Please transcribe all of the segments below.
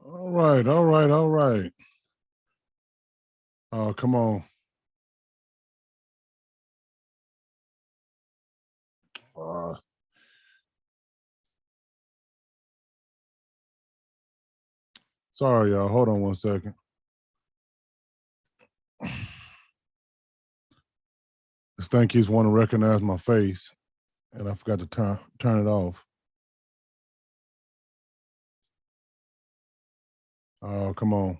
All right, all right, all right. Oh, come on. Uh, Sorry, y'all. Hold on one second. This thing keeps wanting to recognize my face, and I forgot to turn it off. Oh, come on.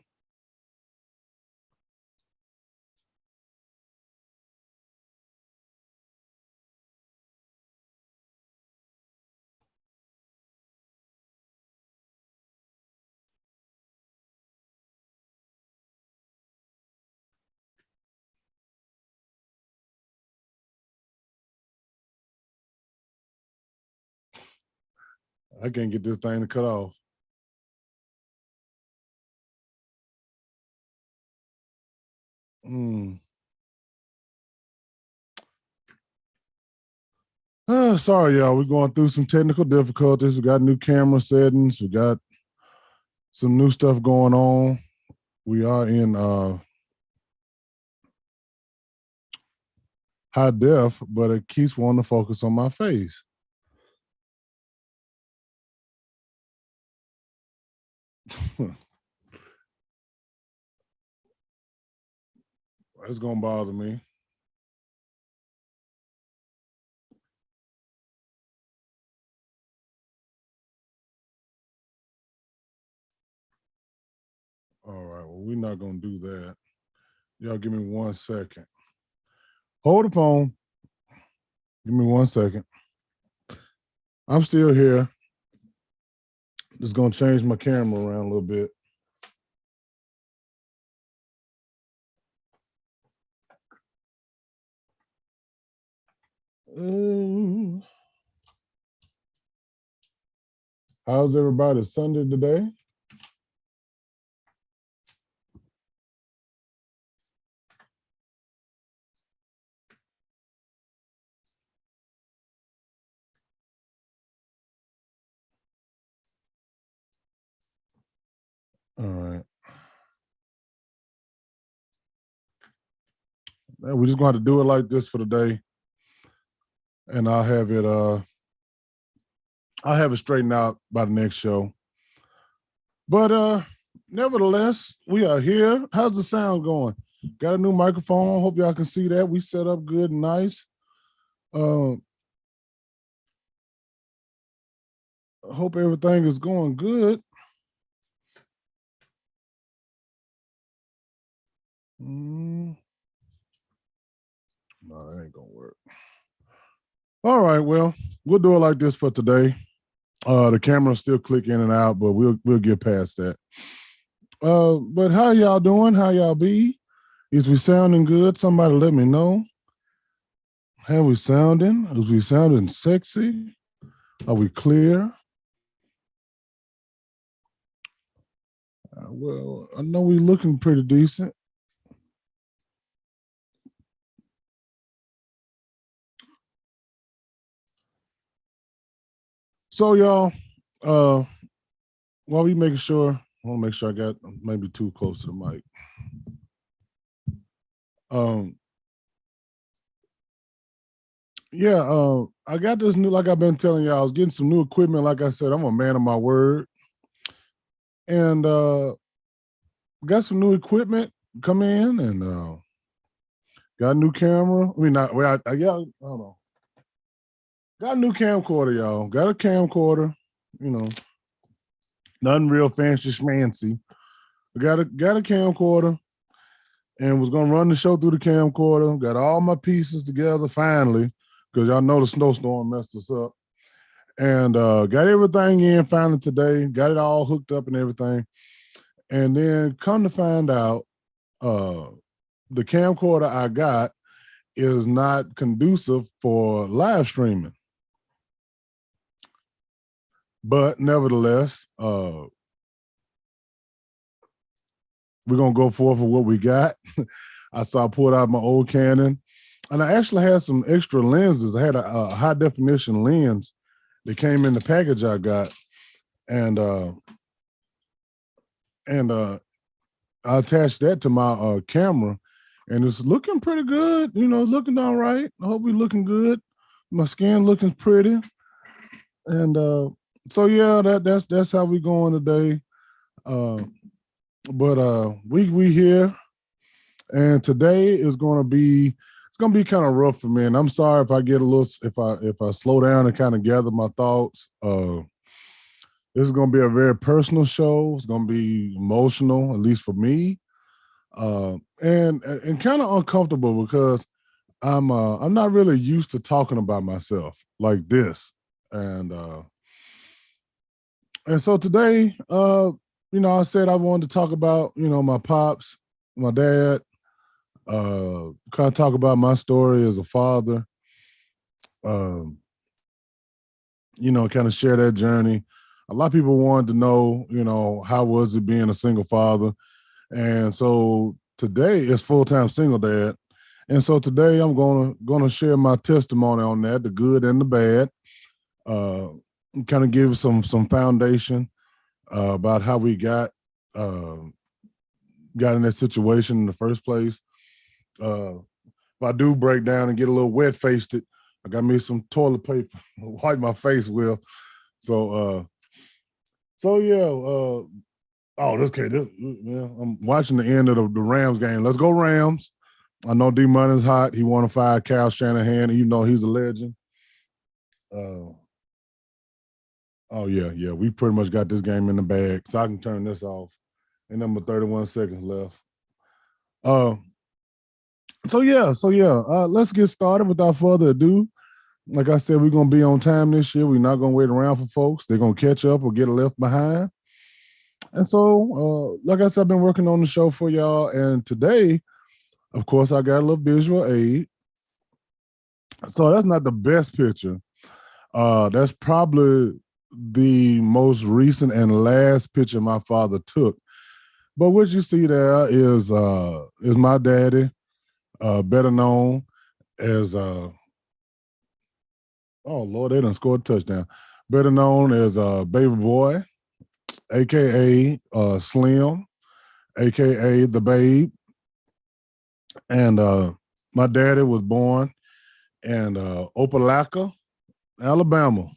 I can't get this thing to cut off. Mm. Sorry, y'all. We're going through some technical difficulties. We got new camera settings. We got some new stuff going on. We are in high def, but it keeps wanting to focus on my face. It's gonna bother me. All right. Well, we're not gonna do that. Y'all give me 1 second. Hold the phone. Give me 1 second. I'm still here. Just gonna change my camera around a little bit. Um, how's everybody Sunday today? All right. Man, we just gonna have to do it like this for the day. And I'll have it straightened out by the next show. But nevertheless, we are here. How's the sound going? Got a new microphone. Hope y'all can see that. We set up good and nice. Uh hope everything is going good. Mm, no, that ain't gonna work. All right, well, we'll do it like this for today. The camera's still click in and out, but we'll get past that. But how y'all doing? How y'all be? Is we sounding good? Somebody let me know. How we sounding? Is we sounding sexy? Are we clear? Well, I know we looking pretty decent. So y'all, uh, while we making sure, I want to make sure I got maybe too close to the mic. Um, yeah, I got this new, like I've been telling y'all, I was getting some new equipment. Like I said, I'm a man of my word. And got some new equipment come in and got a new camera. I mean, not, well, I got, I don't know. Got a new camcorder, y'all. Got a camcorder, you know, nothing real fancy schmancy. Got a camcorder and was gonna run the show through the camcorder. Got all my pieces together finally, because y'all know the snowstorm messed us up. And got everything in finally today. Got it all hooked up and everything. And then come to find out, the camcorder I got is not conducive for live streaming. But nevertheless, we're gonna go forth with what we got. I pulled out my old Canon, and I actually had some extra lenses. I had a high definition lens that came in the package I got, and And I attached that to my camera, and it's looking pretty good. You know, it's looking all right. I hope we're looking good. My skin looking pretty, and so yeah, that's how we going today. Uh, but we here, and today is going to be it's going to be kind of rough for me. And I'm sorry if I get a little if I slow down and kind of gather my thoughts. This is going to be a very personal show. It's going to be emotional, at least for me, and kind of uncomfortable because I'm not really used to talking about myself like this, and so today, I said I wanted to talk about my pops, my dad, kind of talk about my story as a father, um, kind of share that journey. A lot of people wanted to know, how was it being a single father, and so today is full time single dad. And so today I'm gonna share my testimony on that, the good and the bad. Uh, Kind of give some foundation about how we uh, got in that situation in the first place. Uh, if I do break down and get a little wet faced, I got me some toilet paper, wipe my face with. So so yeah. Oh, this kid, yeah. I'm watching the end of the Rams game. Let's go Rams. I know D Money's hot. He won a 5 Cal Shanahan, even though he's a legend. Uh, oh yeah. We pretty much got this game in the bag, so I can turn this off. And number 31 seconds left. Uh, so yeah. Let's get started without further ado. Like I said, we're gonna be on time this year. We're not gonna wait around for folks. They're gonna catch up or get left behind. And so, like I said, I've been working on the show for y'all. And today, of course, I got a little visual aid. So that's not the best picture. That's probably the most recent and last picture my father took. But what you see there is my daddy, better known as oh Lord, they done scored a touchdown. Better known as Baby Boy, aka Slim, aka the Babe. And my daddy was born in Opelika, Alabama.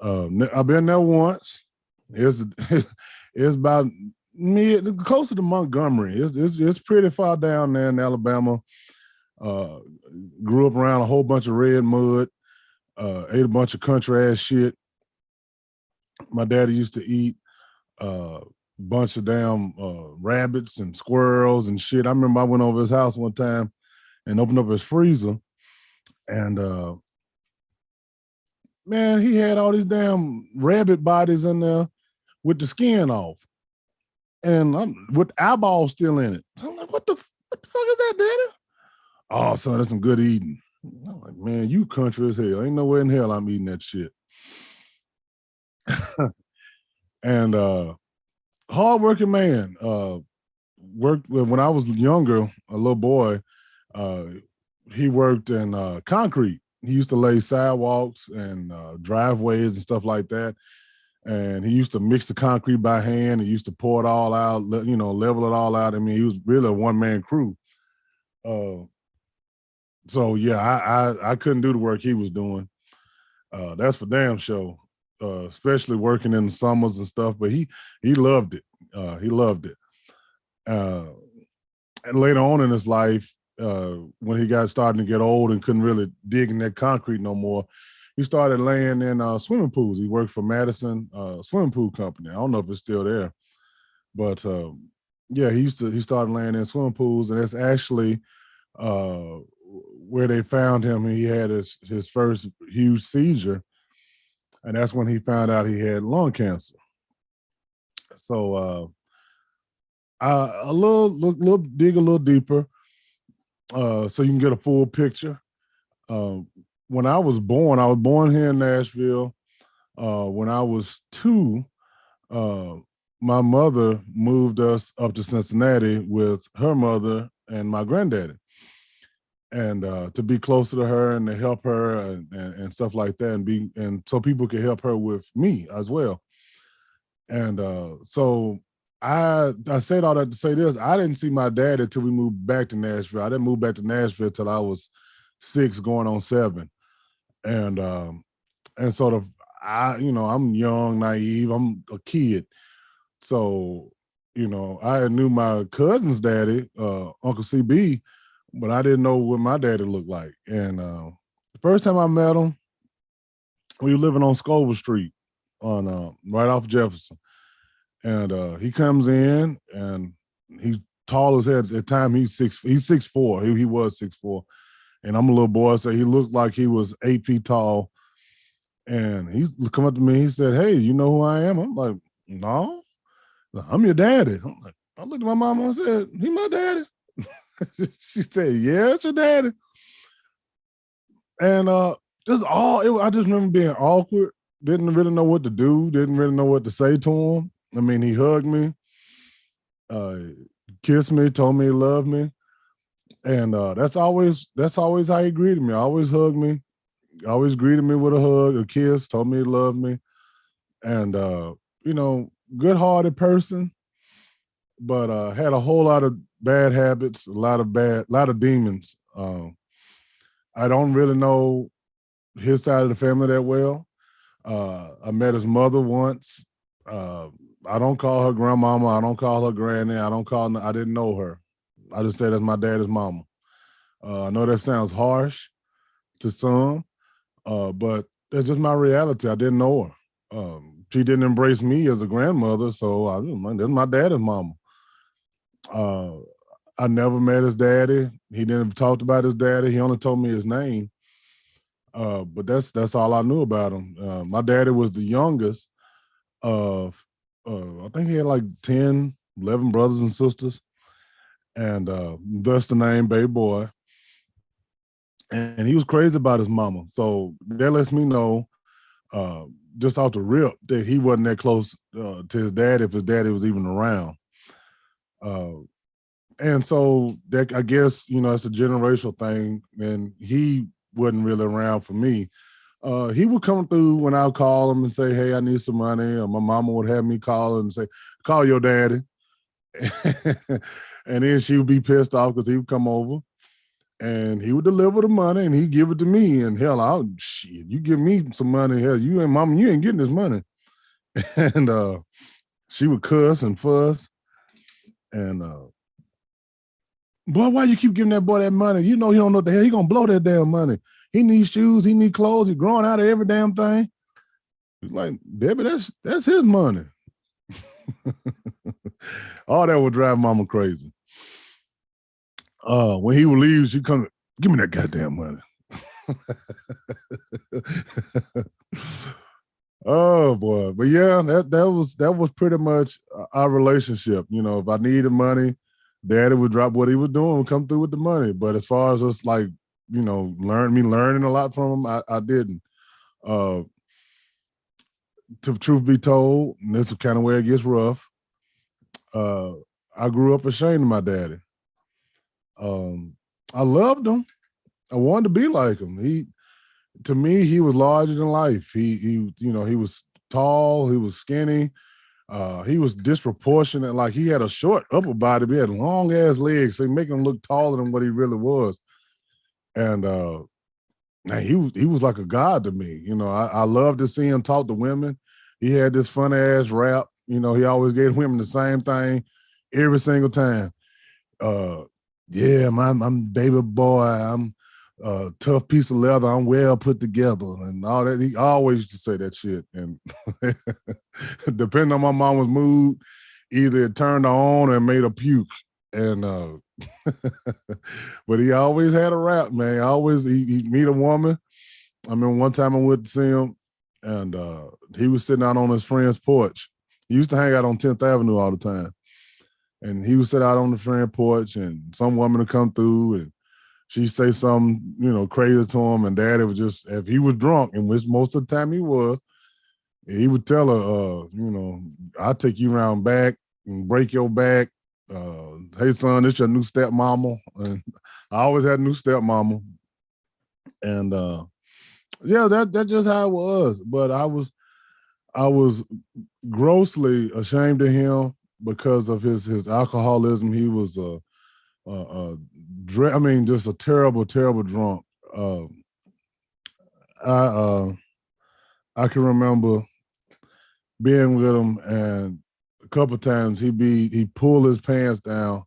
I've been there once. It's it's about closer to Montgomery. It's pretty far down there in Alabama. Uh, Grew up around a whole bunch of red mud. Ate a bunch of country ass shit. My daddy used to eat a bunch of damn rabbits and squirrels and shit. I remember I went over his house one time and opened up his freezer, and man, he had all these damn rabbit bodies in there with the skin off, and with eyeballs still in it. So I'm like, what the fuck is that, Daddy? Oh, son, that's some good eating. I'm like, man, you country as hell. Ain't nowhere in hell I'm eating that shit. And hardworking man. Worked when I was younger, a little boy. Uh, he worked in concrete. He used to lay sidewalks and driveways and stuff like that. And he used to mix the concrete by hand. He used to pour it all out, level it all out. I mean, he was really a one man crew. Uh, so yeah, I couldn't do the work he was doing. That's for damn sure. Especially working in the summers and stuff. But he loved it. He loved it. Uh, and later on in his life, when he got starting to get old and couldn't really dig in that concrete no more, he started laying in swimming pools. He worked for Madison Swimming Pool Company. I don't know if it's still there, but yeah, he started laying in swimming pools, and that's actually uh, where they found him. He had his first huge seizure, and that's when he found out he had lung cancer. So a little dig a little deeper, so you can get a full picture. Uh, when I was born here in Nashville. When I was 2, uh, my mother moved us up to Cincinnati with her mother and my granddaddy, and to be closer to her and to help her and stuff like that, and so people could help her with me as well. And so I said all that to say this. I didn't see my dad until we moved back to Nashville. I didn't move back to Nashville till I was 6, going on 7, and sort of I'm young, naive. I'm a kid, so I knew my cousin's daddy, Uncle CB, but I didn't know what my daddy looked like. And the first time I met him, we were living on Scoville Street, on right off Jefferson. And he comes in, and he's tall as hell. At the time, he's 6'4". He was 6'4", and I'm a little boy, so he looked like he was 8 feet tall. And he come up to me. He said, "Hey, you know who I am?" I'm like, "No, I'm your daddy." I looked at my mom and I said, "He my daddy?" She said, "Yeah, it's your daddy." And I just remember being awkward. Didn't really know what to do. Didn't really know what to say to him. I mean, he hugged me, uh, kissed me, told me he loved me, and that's always how he greeted me. Always hugged me, always greeted me with a hug, a kiss, told me he loved me, and good-hearted person, but had a whole lot of bad habits, a lot of demons. I don't really know his side of the family that well. I met his mother once. Uh, I don't call her grandmama. I don't call her granny. I didn't know her. I just say that's my daddy's mama. I know that sounds harsh to some, but that's just my reality. I didn't know her. She didn't embrace me as a grandmother, so that's my daddy's mama. Uh, I never met his daddy. He didn't talk about his daddy. He only told me his name. But that's all I knew about him. My daddy was the youngest of, I think he had like 10, 11 brothers and sisters, and thus the name Baby Boy. And he was crazy about his mama. So that lets me know, uh, just off the rip, that he wasn't that close to his dad, if his daddy was even around. Uh, and so that, I guess, it's a generational thing, and he wasn't really around for me. He would come through when I would call him and say, "Hey, I need some money," or my mama would have me call and say, "Call your daddy." And then she would be pissed off because he would come over and he would deliver the money and he'd give it to me. And hell, shit, you give me some money, hell, you and mama, you ain't getting this money. And she would cuss and fuss. And boy, why you keep giving that boy that money? You know he don't know what the hell he gonna blow that damn money. He needs shoes, he needs clothes, he's growing out of every damn thing. He's like, Debbie, that's his money. All that would drive mama crazy. When he would leave, she'd come, "Give me that goddamn money." Oh boy. But yeah, that was pretty much our relationship. If I needed money, daddy would drop what he was doing and come through with the money. But as far as us, like, learning a lot from him, I didn't. Uh to truth be told, and this is kind of where it gets rough. Uh I grew up ashamed of my daddy. Um I loved him. I wanted to be like him. To me, he was larger than life. He was tall, he was skinny, he was disproportionate. Like, he had a short upper body, but he had long ass legs, so he make him look taller than what he really was. And man, he was like a god to me. I loved to see him talk to women. He had this funny ass rap. He always gave women the same thing every single time. Uh, yeah, I'm baby boy. I'm a tough piece of leather. I'm well put together and all that. He always used to say that shit. And depending on my mama's mood, either it turned her on or made her puke. And but he always had a rap, man. He'd meet a woman. I mean, one time I went to see him, and he was sitting out on his friend's porch. He used to hang out on 10th Avenue all the time. And he would sit out on the friend porch, and some woman would come through, and she'd say something, crazy to him. And daddy would just, if he was drunk, and which most of the time he would tell her, "I'll take you around back and break your back. Hey, son, this your new stepmama." And I always had a new stepmama. And yeah, that's just how it was. But I was grossly ashamed of him. because of his alcoholism. He was I mean, just a terrible, terrible drunk. Uh, I I can remember being with him, and a couple of times he pulled his pants down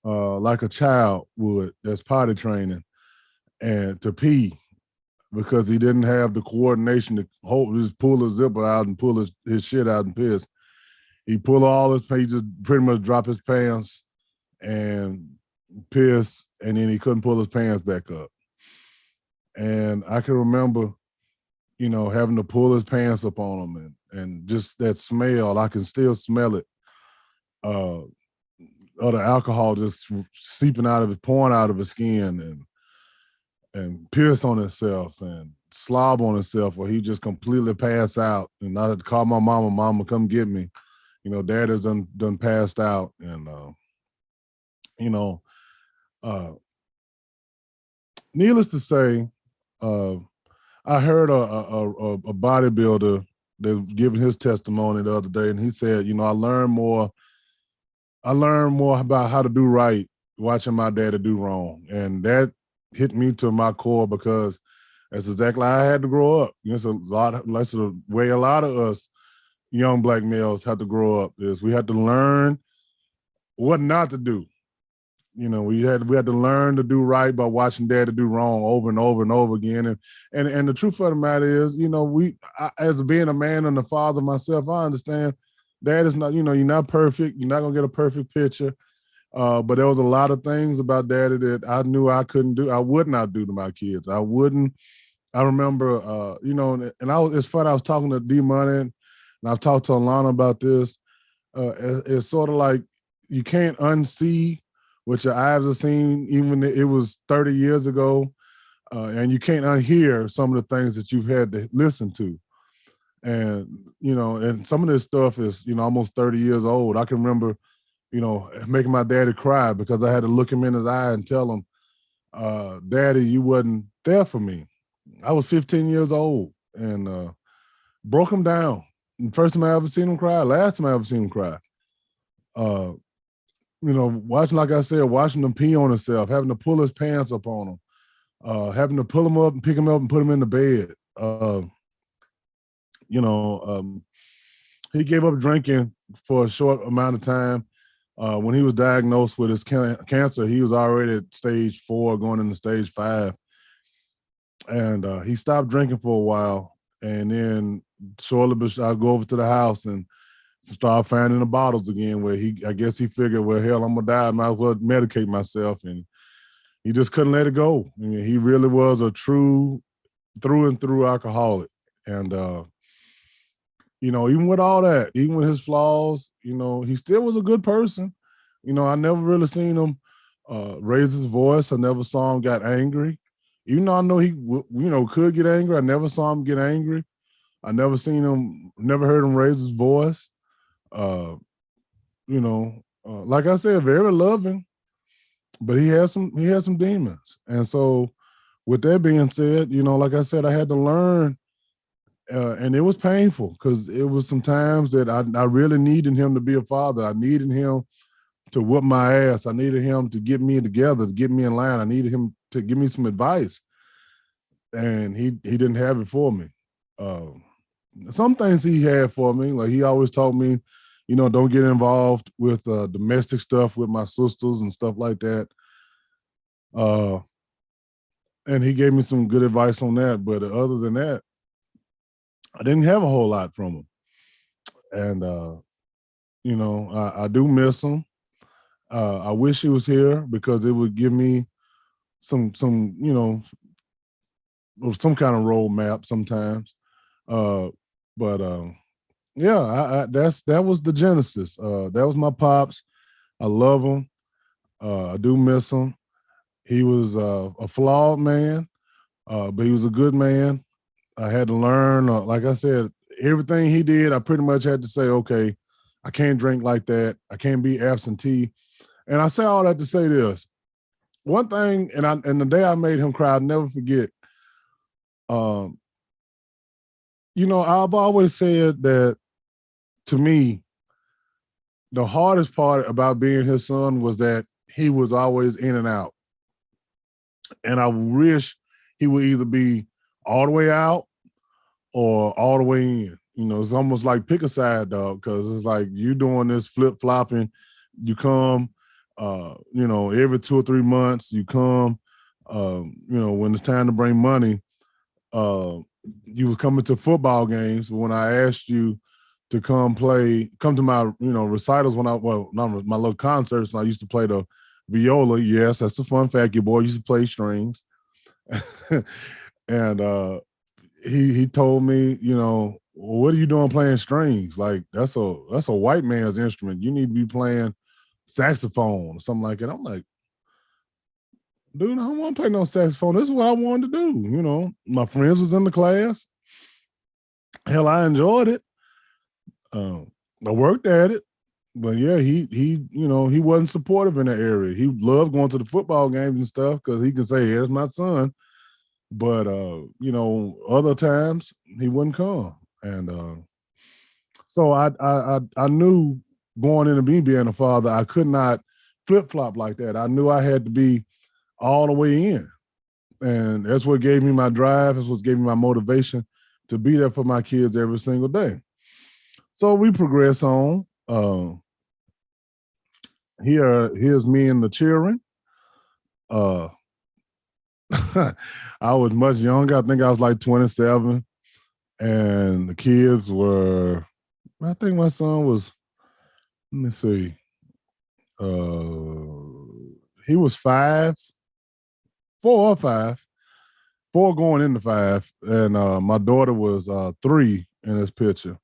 like a child would that's potty training and to pee because he didn't have the coordination to hold just pull his zipper out and pull his shit out and piss. He pulled all his he just pretty much dropped his pants and piss, and then he couldn't pull his pants back up. And I can remember, having to pull his pants up on him, and just that smell, I can still smell it. Uh, of the alcohol just seeping out of it, pouring out of his skin, and piss on himself and slob on himself, where he just completely pass out. And I had to call my mama, "Mama, come get me." Dad has done passed out, and you know, uh, needless to say, uh, I heard a bodybuilder that was giving his testimony the other day, and he said, I learned more about how to do right watching my daddy do wrong. And that hit me to my core because that's exactly how I had to grow up. It's that's the way a lot of us young black males have to grow up is we had to learn what not to do. We had to learn to do right by watching daddy do wrong over and over and over again. And the truth of the matter is, as being a man and a father myself, I understand dad is not, you're not perfect. You're not gonna get a perfect picture. But there was a lot of things about daddy that I knew I couldn't do. I would not do to my kids. I wouldn't. I remember, it's funny. I was talking to D Money, and I've talked to Alana about this. It's sort of like you can't unsee what your eyes have seen, even if it was 30 years ago, and you can't unhear some of the things that you've had to listen to. And and some of this stuff is almost 30 years old. I can remember making my daddy cry because I had to look him in his eye and tell him, Daddy, you wasn't there for me. I was 15 years old, and broke him down. First time I ever seen him cry, last time I ever seen him cry. Uh, watching, like I said, watching him pee on himself, having to pull his pants up on him, having to pull him up and pick him up and put him in the bed. You know, um, he gave up drinking for a short amount of time. When he was diagnosed with his cancer, he was already at stage 4, going into stage 5. And he stopped drinking for a while. And then shortly, I'll go over to the house and start finding the bottles again, where I guess he figured, well, hell, I'm going to die. I might as well medicate myself. And he just couldn't let it go. I mean, he really was a true through and through alcoholic. And, even with all that, even with his flaws, he still was a good person. I never really seen him raise his voice. I never saw him get angry. Even though I know he, could get angry, I never saw him get angry. I never heard him raise his voice. Like I said, very loving, but he had some demons. And so with that being said, like I said, I had to learn, and it was painful because it was some times that I really needed him to be a father. I needed him to whip my ass. I needed him to get me together, to get me in line. I needed him to give me some advice, and he didn't have it for me. Some things he had for me, like he always taught me, don't get involved with domestic stuff with my sisters and stuff like that. And he gave me some good advice on that. But other than that, I didn't have a whole lot from him. And I do miss him. I wish he was here because it would give me some some kind of roadmap sometimes. But yeah, that was the genesis. That was my pops. I love him. I do miss him. He was a flawed man, but he was a good man. I had to learn, like I said, everything he did, I pretty much had to say, okay, I can't drink like that. I can't be absentee. And I say all that to say this. One thing, and the day I made him cry, I'll never forget. I've always said that to me, the hardest part about being his son was that he was always in and out. And I wish he would either be all the way out or all the way in. You know, it's almost like pick a side, dog, because it's like you doing this flip flopping. You come, every 2 or 3 months. You come, when it's time to bring money. Uh, you was coming to football games. When I asked you to come to my recitals not my little concerts. And I used to play the viola. Yes, that's a fun fact. Your boy used to play strings, and he told me, what are you doing playing strings? Like that's a white man's instrument. You need to be playing saxophone or something like that. I'm like, dude, I don't want to play no saxophone. This is what I wanted to do. My friends was in the class. Hell, I enjoyed it. I worked at it, but yeah, he wasn't supportive in that area. He loved going to the football games and stuff because he can say, "Here's my son," but other times he wouldn't come, and so I knew going into me being a father, I could not flip flop like that. I knew I had to be all the way in, and that's what gave me my drive. That's what gave me my motivation to be there for my kids every single day. So we progress on. Here's me and the children. Uh, I was much younger. I think I was like 27, and the kids were. I think my son was. Let me see. He was 5, 4 or 5, 4 going into 5, and my daughter was 3 in this picture.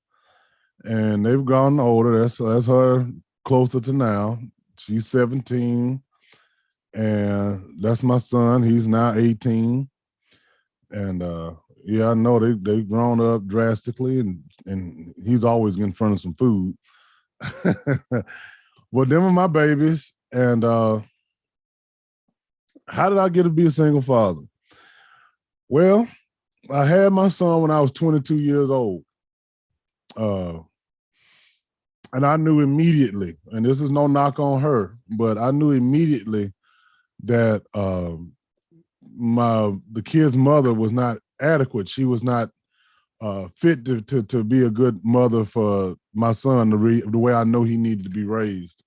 And they've gotten older. That's her closer to now. She's 17, and that's my son. He's now 18, and yeah, I know they've grown up drastically, and he's always getting in front of some food. Well, them are my babies, and how did I get to be a single father? Well, I had my son when I was 22 years old. And I knew immediately, and this is no knock on her, but I knew immediately that the kid's mother was not adequate. She was not fit to be a good mother for my son the way I know he needed to be raised.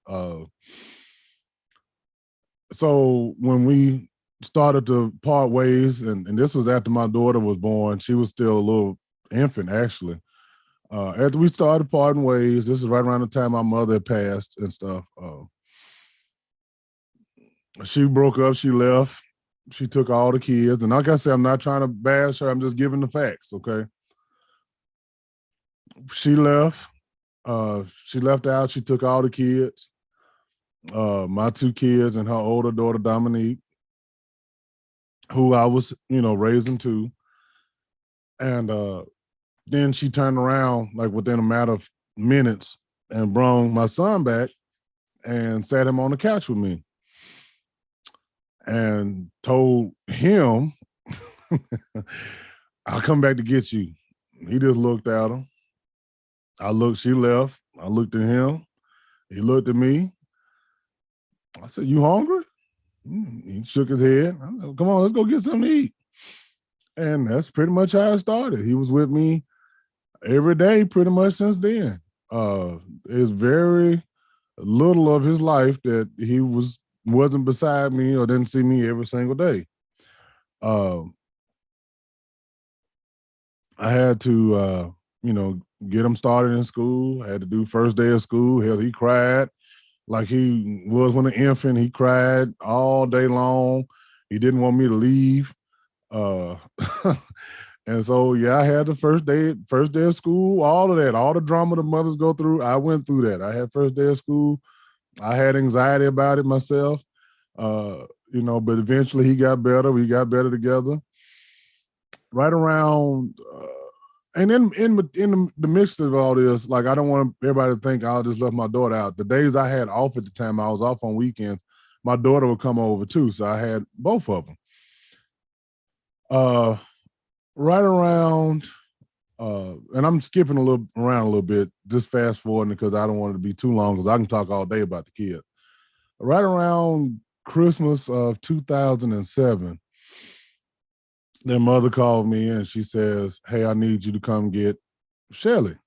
So when we started to part ways, and this was after my daughter was born, she was still a little infant actually. After we started parting ways, this is right around the time my mother had passed and stuff. She broke up, she left, she took all the kids. And like I said, I'm not trying to bash her, I'm just giving the facts, okay? She left. She left out, she took all the kids, my 2 kids and her older daughter, Dominique, who I was, raising too. And then she turned around like within a matter of minutes and brought my son back and sat him on the couch with me and told him, I'll come back to get you. He just looked at her. She left. I looked at him. He looked at me. I said, you hungry? He shook his head. I said, come on, let's go get something to eat. And that's pretty much how it started. He was with me every day pretty much since then. It's very little of his life that he wasn't beside me or didn't see me every single day. I had to, get him started in school. I had to do first day of school. Hell, he cried like he was when an infant. He cried all day long. He didn't want me to leave. And so, yeah, I had the first day of school, all of that, all the drama the mothers go through. I went through that. I had first day of school. I had anxiety about it myself, but eventually he got better. We got better together. Right around, and in the mix of all this, like I don't want everybody to think I'll just left my daughter out. The days I had off at the time, I was off on weekends. My daughter would come over too, so I had both of them. Right around and I'm skipping around a little bit, just fast forwarding because I don't want it to be too long because I can talk all day about the kids. Right around Christmas of 2007, their mother called me and she says, "Hey, I need you to come get Shelly."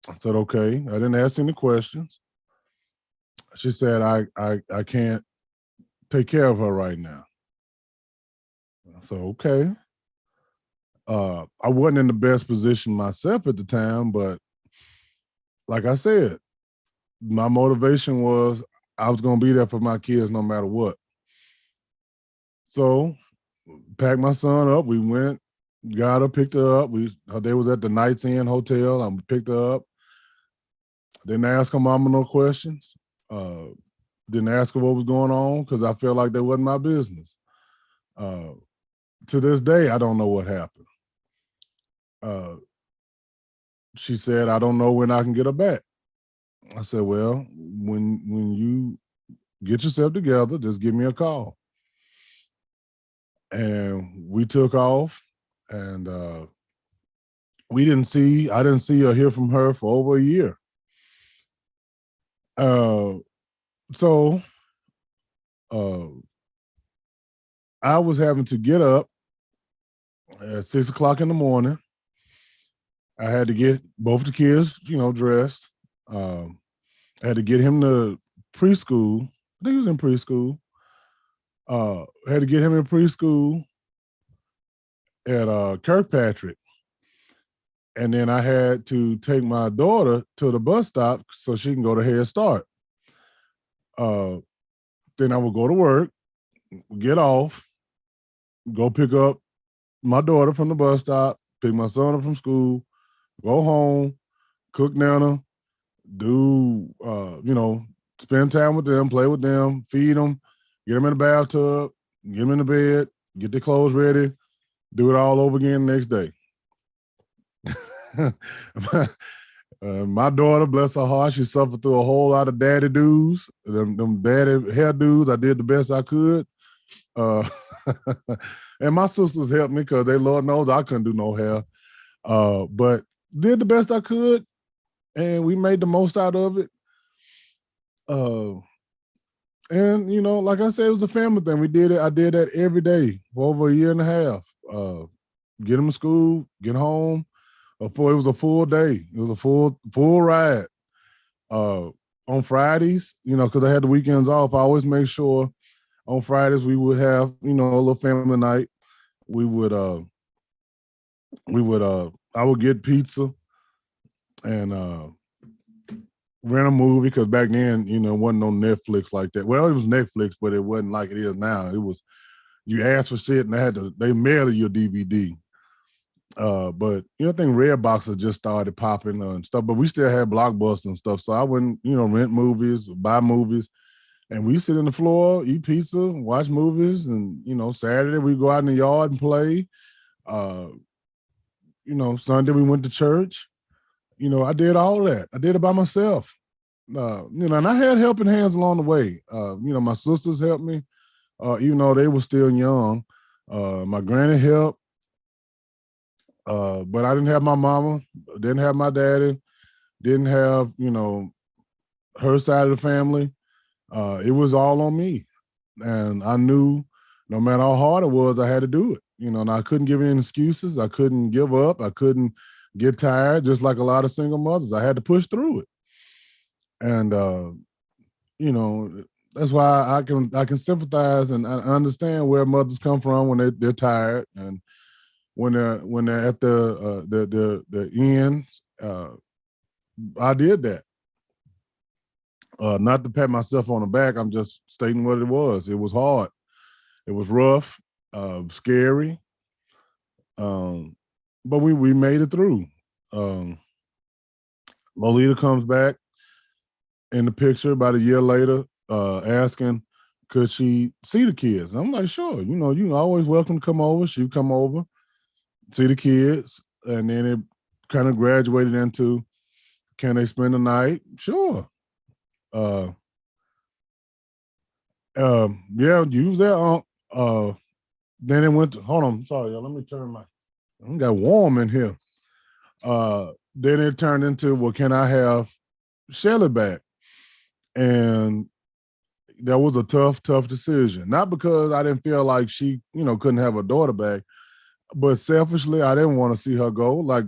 I said, "Okay." I didn't ask any questions. She said, I can't take care of her right now. I said, "Okay." I wasn't in the best position myself at the time, but like I said, my motivation was I was going to be there for my kids no matter what. So packed my son up. We went, got her, picked her up. They was at the Knights Inn Hotel. I picked her up. Didn't ask her mama no questions. Uh, didn't ask her what was going on because I felt like that wasn't my business. Uh, to this day, I don't know what happened. Uh, she said, "I don't know when I can get her back." I said, "Well, when you get yourself together, just give me a call." And we took off, and I didn't see or hear from her for over a year. Uh, so uh, I was having to get up at 6 o'clock in the morning. I had to get both the kids, dressed. Um, I had to get him to preschool. I think he was in preschool. I had to get him in preschool at Kirkpatrick. And then I had to take my daughter to the bus stop so she can go to Head Start. Uh, then I would go to work, get off, go pick up my daughter from the bus stop, pick my son up from school, go home, cook dinner, do spend time with them, play with them, feed them, get them in the bathtub, get them in the bed, get their clothes ready, do it all over again the next day. My daughter, bless her heart, she suffered through a whole lot of daddy dues, them daddy hair dues. I did the best I could. Uh, and my sisters helped me because they, Lord knows, I couldn't do no hair. But did the best I could, and we made the most out of it. And like I said, it was a family thing. We did it. I did that every day for over a year and a half. Get them to school, get home. It was a full day. It was a full ride. On Fridays, because I had the weekends off, I always make sure on Fridays we would have, a little family night. We would I would get pizza and rent a movie because back then, it wasn't no Netflix like that. Well, it was Netflix, but it wasn't like it is now. It was you asked for shit and they mailed you your DVD. But I think Redbox had just started popping and stuff, but we still had Blockbuster and stuff. So I wouldn't, rent movies, buy movies, and we sit on the floor, eat pizza, watch movies, and Saturday we go out in the yard and play. Uh, Sunday we went to church. I did all that. I did it by myself. And I had helping hands along the way. My sisters helped me, even though they were still young. My granny helped. But I didn't have my mama, didn't have my daddy, didn't have, her side of the family. It was all on me. And I knew no matter how hard it was, I had to do it. And I couldn't give any excuses. I couldn't give up. I couldn't get tired, just like a lot of single mothers. I had to push through it. And that's why I can sympathize and I understand where mothers come from when they're tired and when they're at the end. I did that. Not to pat myself on the back, I'm just stating what it was. It was hard. It was rough, scary, but we made it through. Um, Lolita comes back in the picture about a year later, asking could she see the kids. I'm like, sure. You always welcome to come over. She'd come over, see the kids, and then it kind of graduated into, can they spend the night? Sure. Uh, yeah, you was there. Then it went to, hold on, sorry, y'all, let me turn my It got warm in here. Then it turned into, well, can I have Shelly back? And that was a tough decision. Not because I didn't feel like she, couldn't have her daughter back, but selfishly, I didn't want to see her go. Like,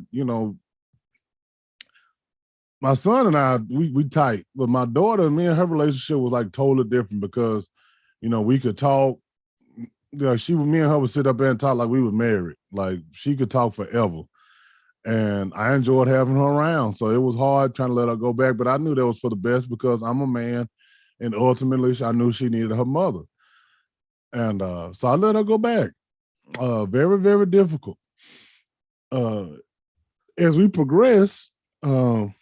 my son and I, we tight, but my daughter, me and her relationship was like totally different because, we could talk. Me and her would sit up there and talk like we were married. Like she could talk forever. And I enjoyed having her around. So it was hard trying to let her go back, but I knew that was for the best because I'm a man. And ultimately, I knew she needed her mother. And so I let her go back. Very, very difficult. Uh, as we progress, her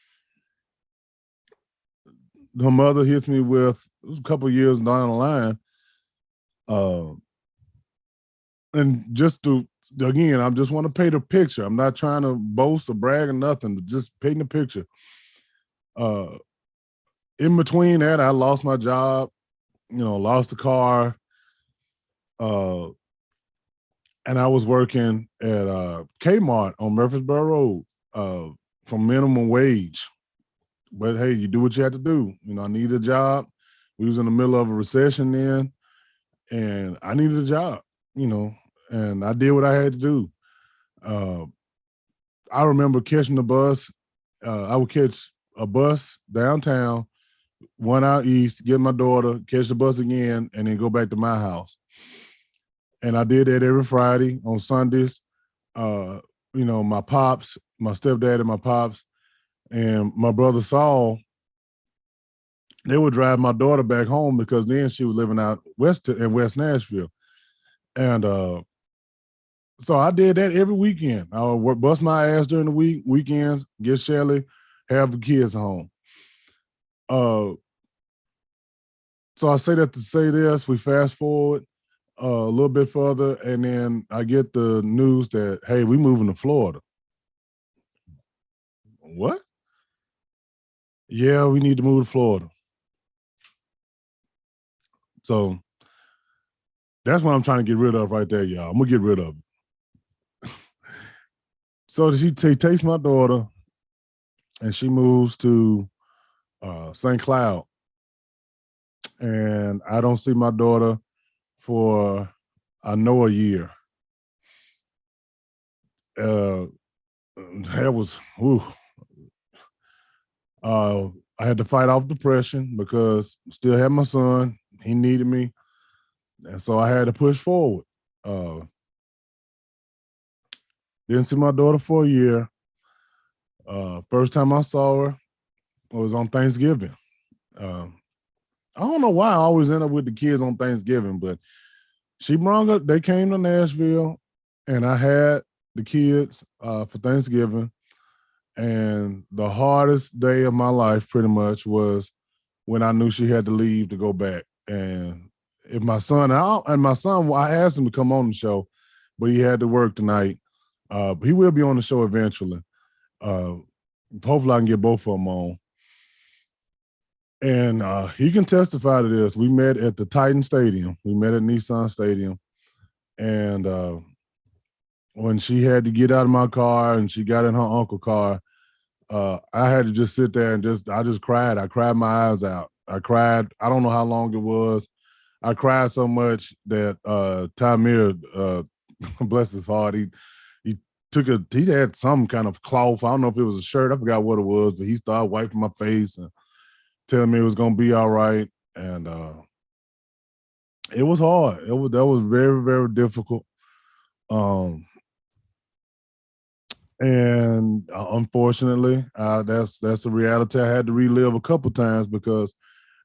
mother hits me with a couple years down the line. And just to, again, I just want to paint a picture. I'm not trying to boast or brag or nothing, but just paint a picture. In between that, I lost my job, lost the car. And I was working at Kmart on Murfreesboro Road from minimum wage. But hey, you do what you have to do. I needed a job. We was in the middle of a recession then, and I needed a job, and I did what I had to do. I remember catching the bus. I would catch a bus downtown, one out east, get my daughter, catch the bus again, and then go back to my house. And I did that every Friday. On Sundays, my pops, my stepdad and my pops, and my brother Saul, they would drive my daughter back home because then she was living out in West Nashville. And so I did that every weekend. I would bust my ass during the weekends, get Shelly, have the kids home. So I say that to say this, we fast forward a little bit further, and then I get the news that, hey, we moving to Florida. What? Yeah, we need to move to Florida. So that's what I'm trying to get rid of right there, y'all. I'm gonna get rid of it. So she takes my daughter, and she moves to St. Cloud, and I don't see my daughter for I know a year. That was whew. I had to fight off depression because I still had my son. He needed me, and so I had to push forward. Didn't see my daughter for a year. First time I saw her was on Thanksgiving. Uh, I don't know why I always end up with the kids on Thanksgiving, but she brought up. They came to Nashville, and I had the kids for Thanksgiving. And the hardest day of my life, pretty much, was when I knew she had to leave to go back. And if my son, I asked him to come on the show, but he had to work tonight. He will be on the show eventually. Hopefully, I can get both of them on. And he can testify to this. We met at the Titan Stadium. We met at Nissan Stadium. And when she had to get out of my car and she got in her uncle's car, I had to just sit there and I just cried. I cried my eyes out. I cried. I don't know how long it was. I cried so much that Tamir, bless his heart, he he had some kind of cloth. I don't know if it was a shirt. I forgot what it was, but he started wiping my face and telling me it was gonna be all right. And it was hard. That was very, very difficult. And unfortunately, that's a reality I had to relive a couple times because,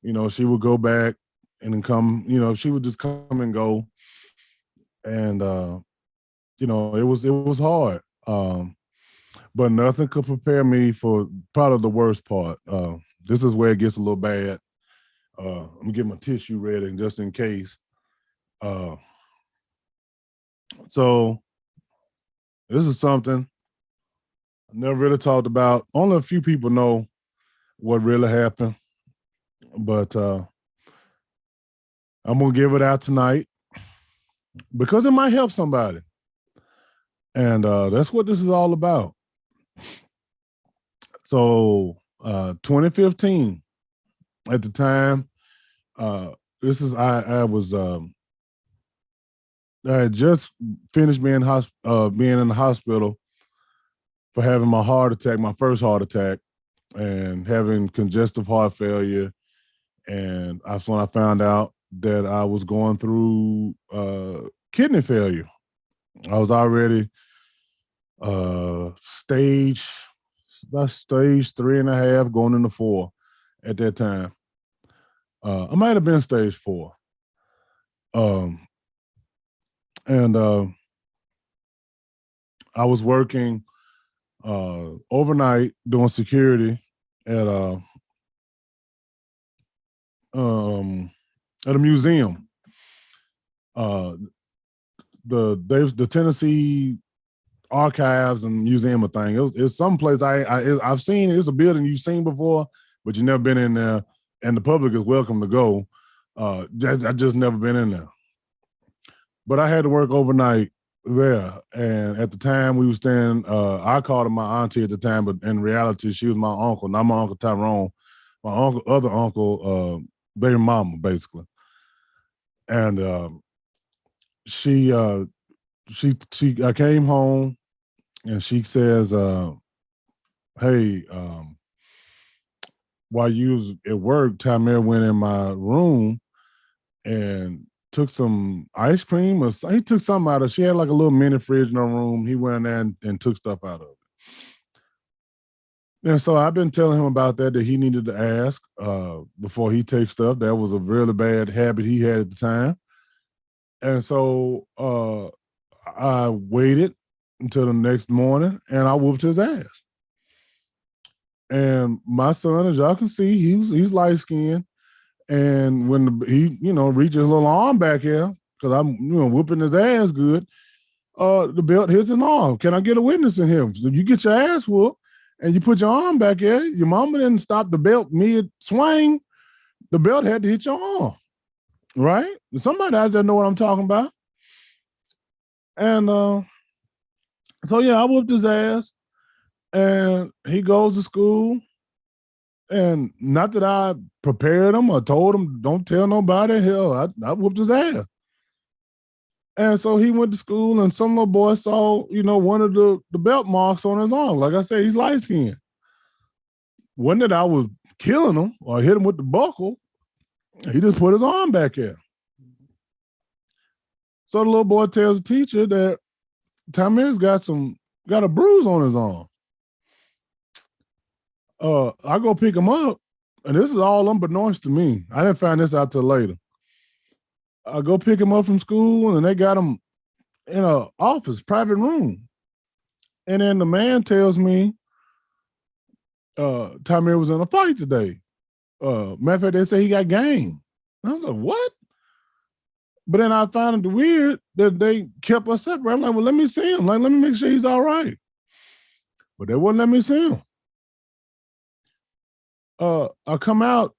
she would go back and then come, she would just come and go, and it was hard. But nothing could prepare me for probably the worst part. This is where it gets a little bad. I'm gonna get my tissue ready just in case. Uh, so this is something I never really talked about. Only a few people know what really happened, but I'm gonna give it out tonight because it might help somebody. And that's what this is all about. So 2015, at the time, this is I was I had just finished being in the hospital for having my heart attack, my first heart attack, and having congestive heart failure. And that's when I found out that I was going through kidney failure. I was already stage about stage 3.5, going into 4 at that time. I might have been stage 4. Um, and I was working overnight doing security at um, at a museum. Uh, the Tennessee Archives and Museum of thing. It's someplace I've seen. It's a building you've seen before, but you've never been in there, and the public is welcome to go. I just never been in there. But I had to work overnight there, and at the time we were staying. I called her my auntie at the time, but in reality, she was my uncle, not my uncle Tyrone, my other uncle, baby mama, basically. And she I came home and she says, "Hey, while you was at work, Tamir went in my room and took some ice cream, or he took something out of. She had like a little mini fridge in her room. He went in there and took stuff out of it." And so I've been telling him about that he needed to ask before he takes stuff. That was a really bad habit he had at the time. And so I waited until the next morning and I whooped his ass. And my son, as y'all can see, he's light skinned. And when he, reaches his little arm back here, because I'm, whooping his ass good, the belt hits his arm. Can I get a witness in here? So you get your ass whooped and you put your arm back here. Your mama didn't stop the belt mid swing. The belt had to hit your arm, right? Somebody out there know what I'm talking about. And so yeah, I whooped his ass, and he goes to school. And not that I prepared him or told him, don't tell nobody. Hell, I whooped his ass. And so he went to school, and some little boy saw, one of the belt marks on his arm. Like I said, he's light skinned. Wasn't that I was killing him or hit him with the buckle. He just put his arm back there. So the little boy tells the teacher that Tamir's got a bruise on his arm. I go pick him up, and this is all unbeknownst to me. I didn't find this out till later. I go pick him up from school, and they got him in an office, private room. And then the man tells me, Tamir was in a fight today. Matter of fact, they say he got game. I was like, what? But then I found it weird that they kept us separate. I'm like, well, let me see him. Like, let me make sure he's all right. But they wouldn't let me see him. I come out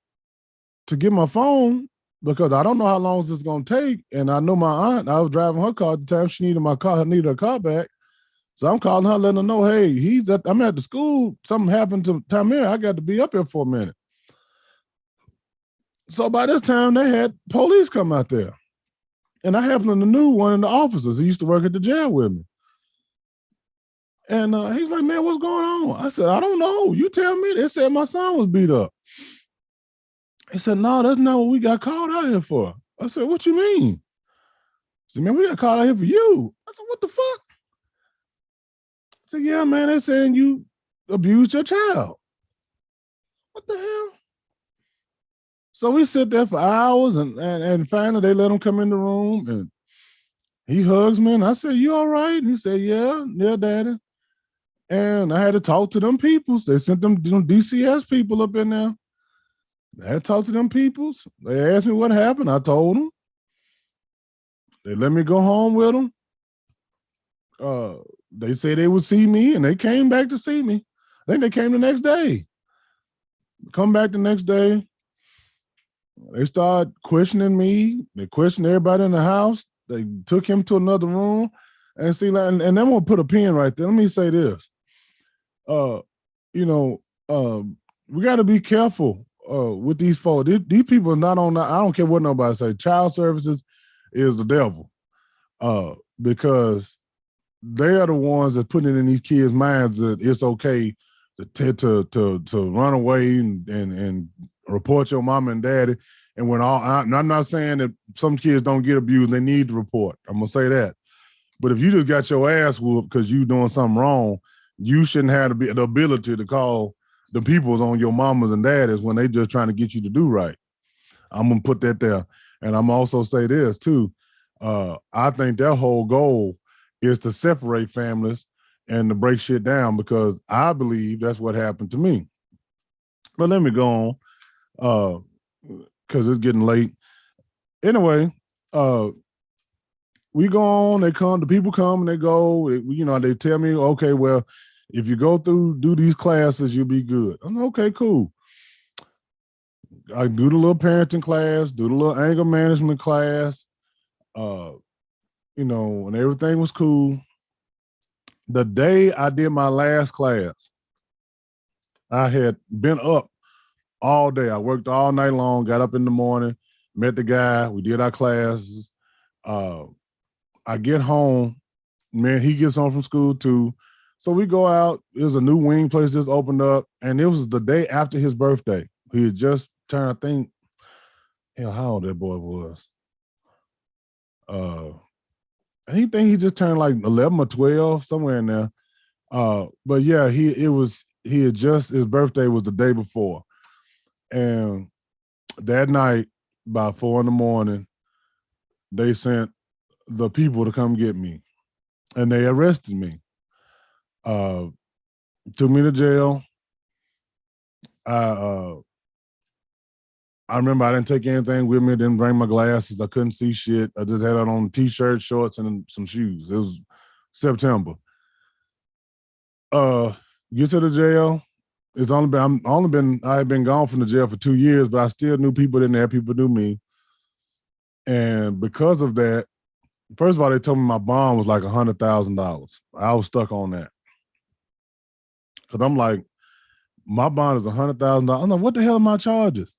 to get my phone because I don't know how long this is going to take. And I know my aunt, I was driving her car at the time. She needed her car back. So I'm calling her, letting her know, hey, I'm at the school. Something happened to Tamir. I got to be up here for a minute. So by this time, they had police come out there. And I happened to know one of the officers. He used to work at the jail with me. And he was like, man, what's going on? I said, I don't know. You tell me. They said my son was beat up. He said, no, that's not what we got called out here for. I said, what you mean? He said, man, we got called out here for you. I said, what the fuck? I said, yeah, man, they're saying you abused your child. What the hell? So we sit there for hours, and finally they let him come in the room, and he hugs me, and I said, you all right? And he said, yeah, daddy. And I had to talk to them peoples. They sent them DCS people up in there. I had to talk to them peoples. They asked me what happened. I told them. They let me go home with them. They said they would see me, and they came back to see me. I think they came the next day. Come back the next day. They started questioning me. They questioned everybody in the house. They took him to another room. And see, and I'm gonna put a pin right there. Let me say this. Uh, you know, we got to be careful with these folks. These people are not on. I don't care what nobody say. Child services is the devil, because they are the ones that putting it in these kids' minds that it's okay to run away and report your mom and daddy. And when I'm not saying that some kids don't get abused, they need to report. I'm gonna say that. But if you just got your ass whooped because you doing something wrong, you shouldn't have the ability to call the peoples on your mamas and daddies when they just trying to get you to do right. I'm gonna put that there, and I'm also say this too. I think their whole goal is to separate families and to break shit down because I believe that's what happened to me. But let me go on because it's getting late. Anyway, we go on. They come. The people come and they go. They tell me, okay, well, if you do these classes, you'll be good. I'm like, okay, cool. I do the little parenting class, do the little anger management class, and everything was cool. The day I did my last class, I had been up all day. I worked all night long, got up in the morning, met the guy. We did our classes. I get home, man, he gets home from school too. So we go out. There's a new wing place just opened up, and it was the day after his birthday. He had just turned, I think, how old that boy was. I think he just turned like 11 or 12, somewhere in there. But yeah, his birthday was the day before. And that night, by 4 a.m, they sent the people to come get me. And they arrested me. Took me to jail. I remember I didn't take anything with me. Didn't bring my glasses. I couldn't see shit. I just had it on t-shirt, shorts, and some shoes. It was September. Get to the jail. I had been gone from the jail for 2 years, but I still knew people in there. People knew me. And because of that, first of all, they told me my bond was like $100,000. I was stuck on that. Because I'm like, my bond is $100,000. I'm like, what the hell are my charges?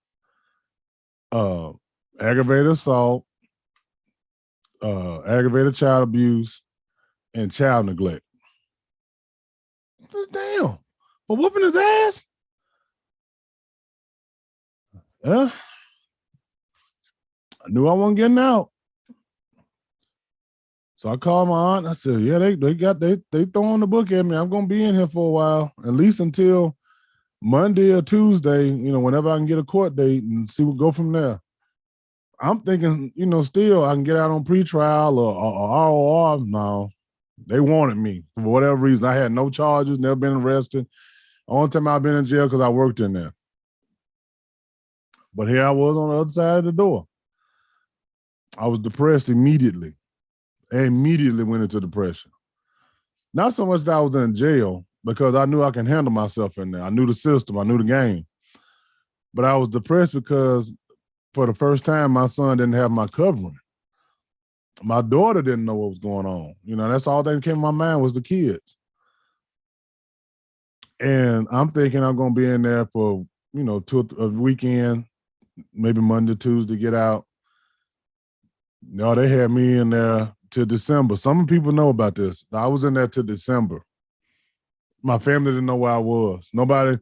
Aggravated assault, aggravated child abuse, and child neglect. Damn. For whooping his ass? I knew I wasn't getting out. So I called my aunt. I said, yeah, they throwing the book at me. I'm gonna be in here for a while, at least until Monday or Tuesday, whenever I can get a court date and see what go from there. I'm thinking, still I can get out on pretrial or ROR. No, they wanted me for whatever reason. I had no charges, never been arrested. Only time I've been in jail because I worked in there. But here I was on the other side of the door. I was depressed immediately. I immediately went into depression. Not so much that I was in jail because I knew I can handle myself in there. I knew the system. I knew the game. But I was depressed because for the first time, my son didn't have my covering. My daughter didn't know what was going on. That's all that came to my mind was the kids. And I'm thinking I'm going to be in there for, a weekend, maybe Monday, Tuesday, get out. No, they had me in there till December. Some people know about this. I was in there till December. My family didn't know where I was. Nobody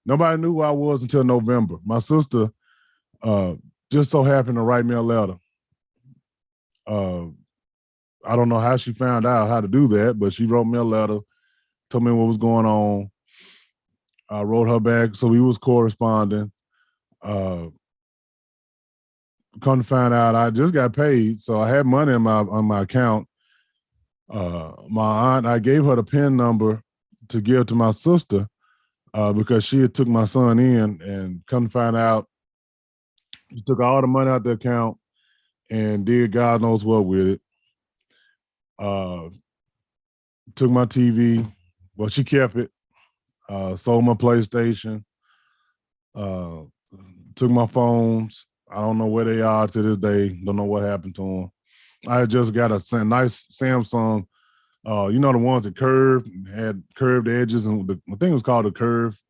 knew who I was until November. My sister just so happened to write me a letter. I don't know how she found out how to do that, but she wrote me a letter, told me what was going on. I wrote her back, so we was corresponding. Come to find out, I just got paid, so I had money on my account. My aunt, I gave her the PIN number to give to my sister because she had took my son in, and come to find out, she took all the money out the account and did God knows what with it. Took my TV. Well, she kept it. Sold my PlayStation. Took my phones. I don't know where they are to this day. Don't know what happened to them. I just got a nice Samsung You know, the ones that curved and had curved edges, and I think it was called a curve,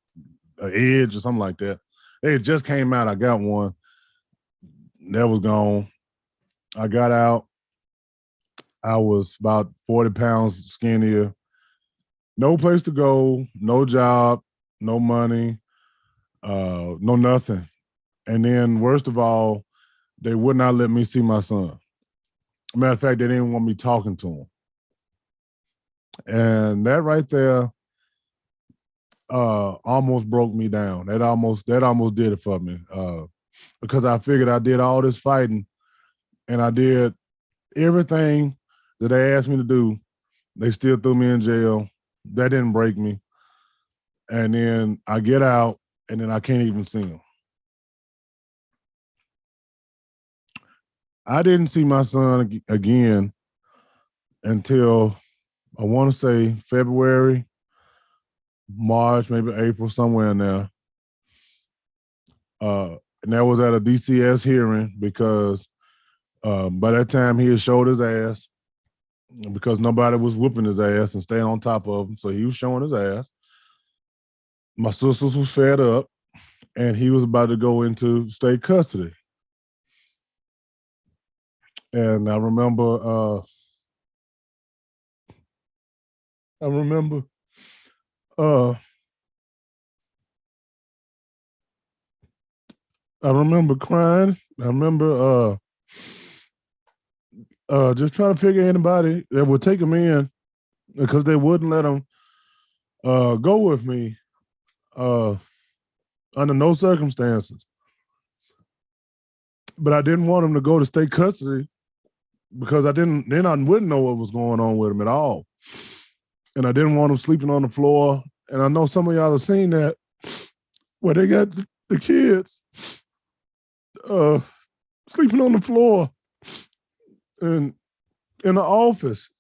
edge or something like that. It just came out. I got one. That was gone. I got out. I was about 40 pounds skinnier. No place to go, no job, no money, no nothing. And then, worst of all, they would not let me see my son. Matter of fact, they didn't want me talking to him. And that right there almost broke me down. That almost did it for me. Because I figured I did all this fighting and I did everything that they asked me to do. They still threw me in jail. That didn't break me. And then I get out and then I can't even see him. I didn't see my son again until I want to say February, March, maybe April, somewhere in there. And that was at a DCS hearing because by that time he had showed his ass because nobody was whooping his ass and staying on top of him. So he was showing his ass. My sisters was fed up and he was about to go into state custody. And I remember I remember uh I remember crying. I remember just trying to figure anybody that would take him in because they wouldn't let him go with me uh under no circumstances. But I didn't want him to go to state custody because I wouldn't know what was going on with him at all. And I didn't want him sleeping on the floor. And I know some of y'all have seen that where they got the kids uh sleeping on the floor and in the office.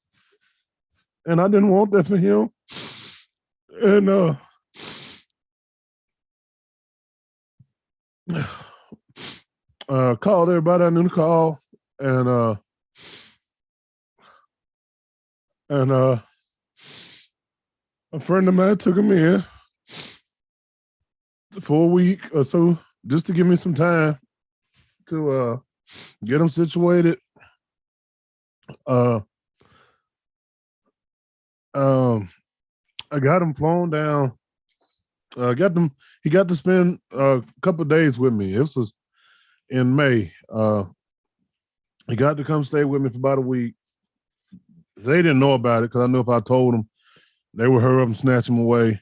And I didn't want that for him. And called everybody I knew to call, and a friend of mine took him in for a week or so just to give me some time to get him situated. Uh, I got him flown down. Got them. He got to spend a couple of days with me. This was in May. He got to come stay with me for about a week. They didn't know about it because I knew if I told them, they would hurry up and snatch him away.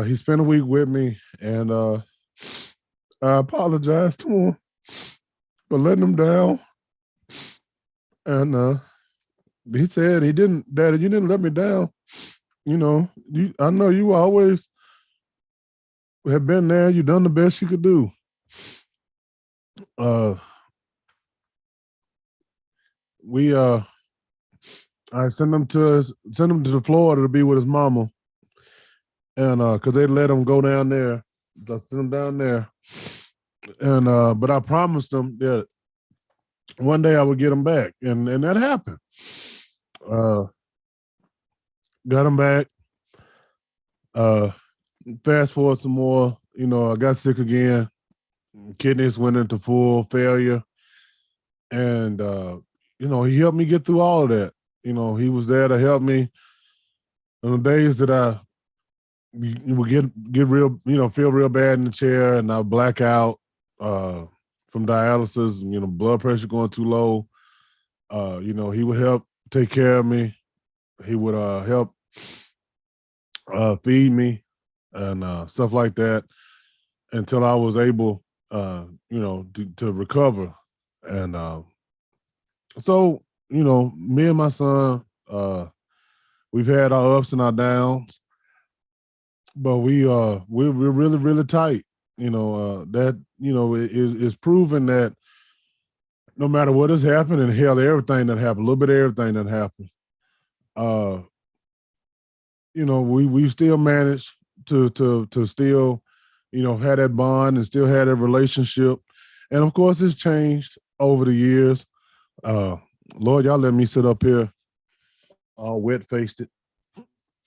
He spent a week with me, and I apologized to him for letting him down. And he said he didn't, Daddy, you didn't let me down. You know, I know you always have been there. You done the best you could do. We I sent him to the Florida to be with his mama, and because they let him go down there, I sent him down there, and but I promised him that one day I would get him back, and that happened. Uh, got him back. Fast forward some more, you know, I got sick again. Kidneys went into full failure, and you know, he helped me get through all of that. You know, he was there to help me on the days that I would get real, you know, feel real bad in the chair, and I black out from dialysis. You know, blood pressure going too low. You know, he would help take care of me. He would help feed me and stuff like that until I was able, you know, to recover. And so, you know, me and my son, we've had our ups and our downs, but we're really really tight. You know, that you know is proven that no matter what has happened, and hell, everything that happened, a little bit of everything that happened, uh, you know, we still managed to still, you know, have that bond and still have that relationship. And of course, it's changed over the years, Uh, Lord, y'all let me sit up here all wet faced it.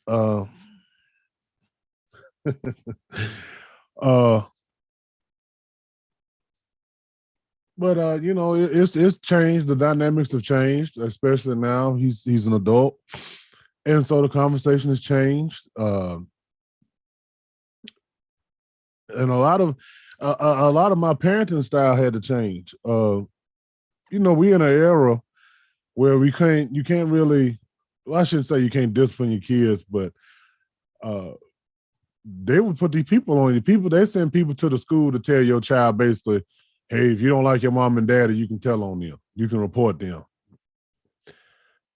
Uh, uh, but it's changed. The dynamics have changed, especially now. He's an adult, and so the conversation has changed. And a lot of my parenting style had to change. We in an era where you can't really. Well, I shouldn't say you can't discipline your kids, but uh, they would put these people on you. People they send people to the school to tell your child basically, hey, if you don't like your mom and daddy, you can tell on them. You can report them.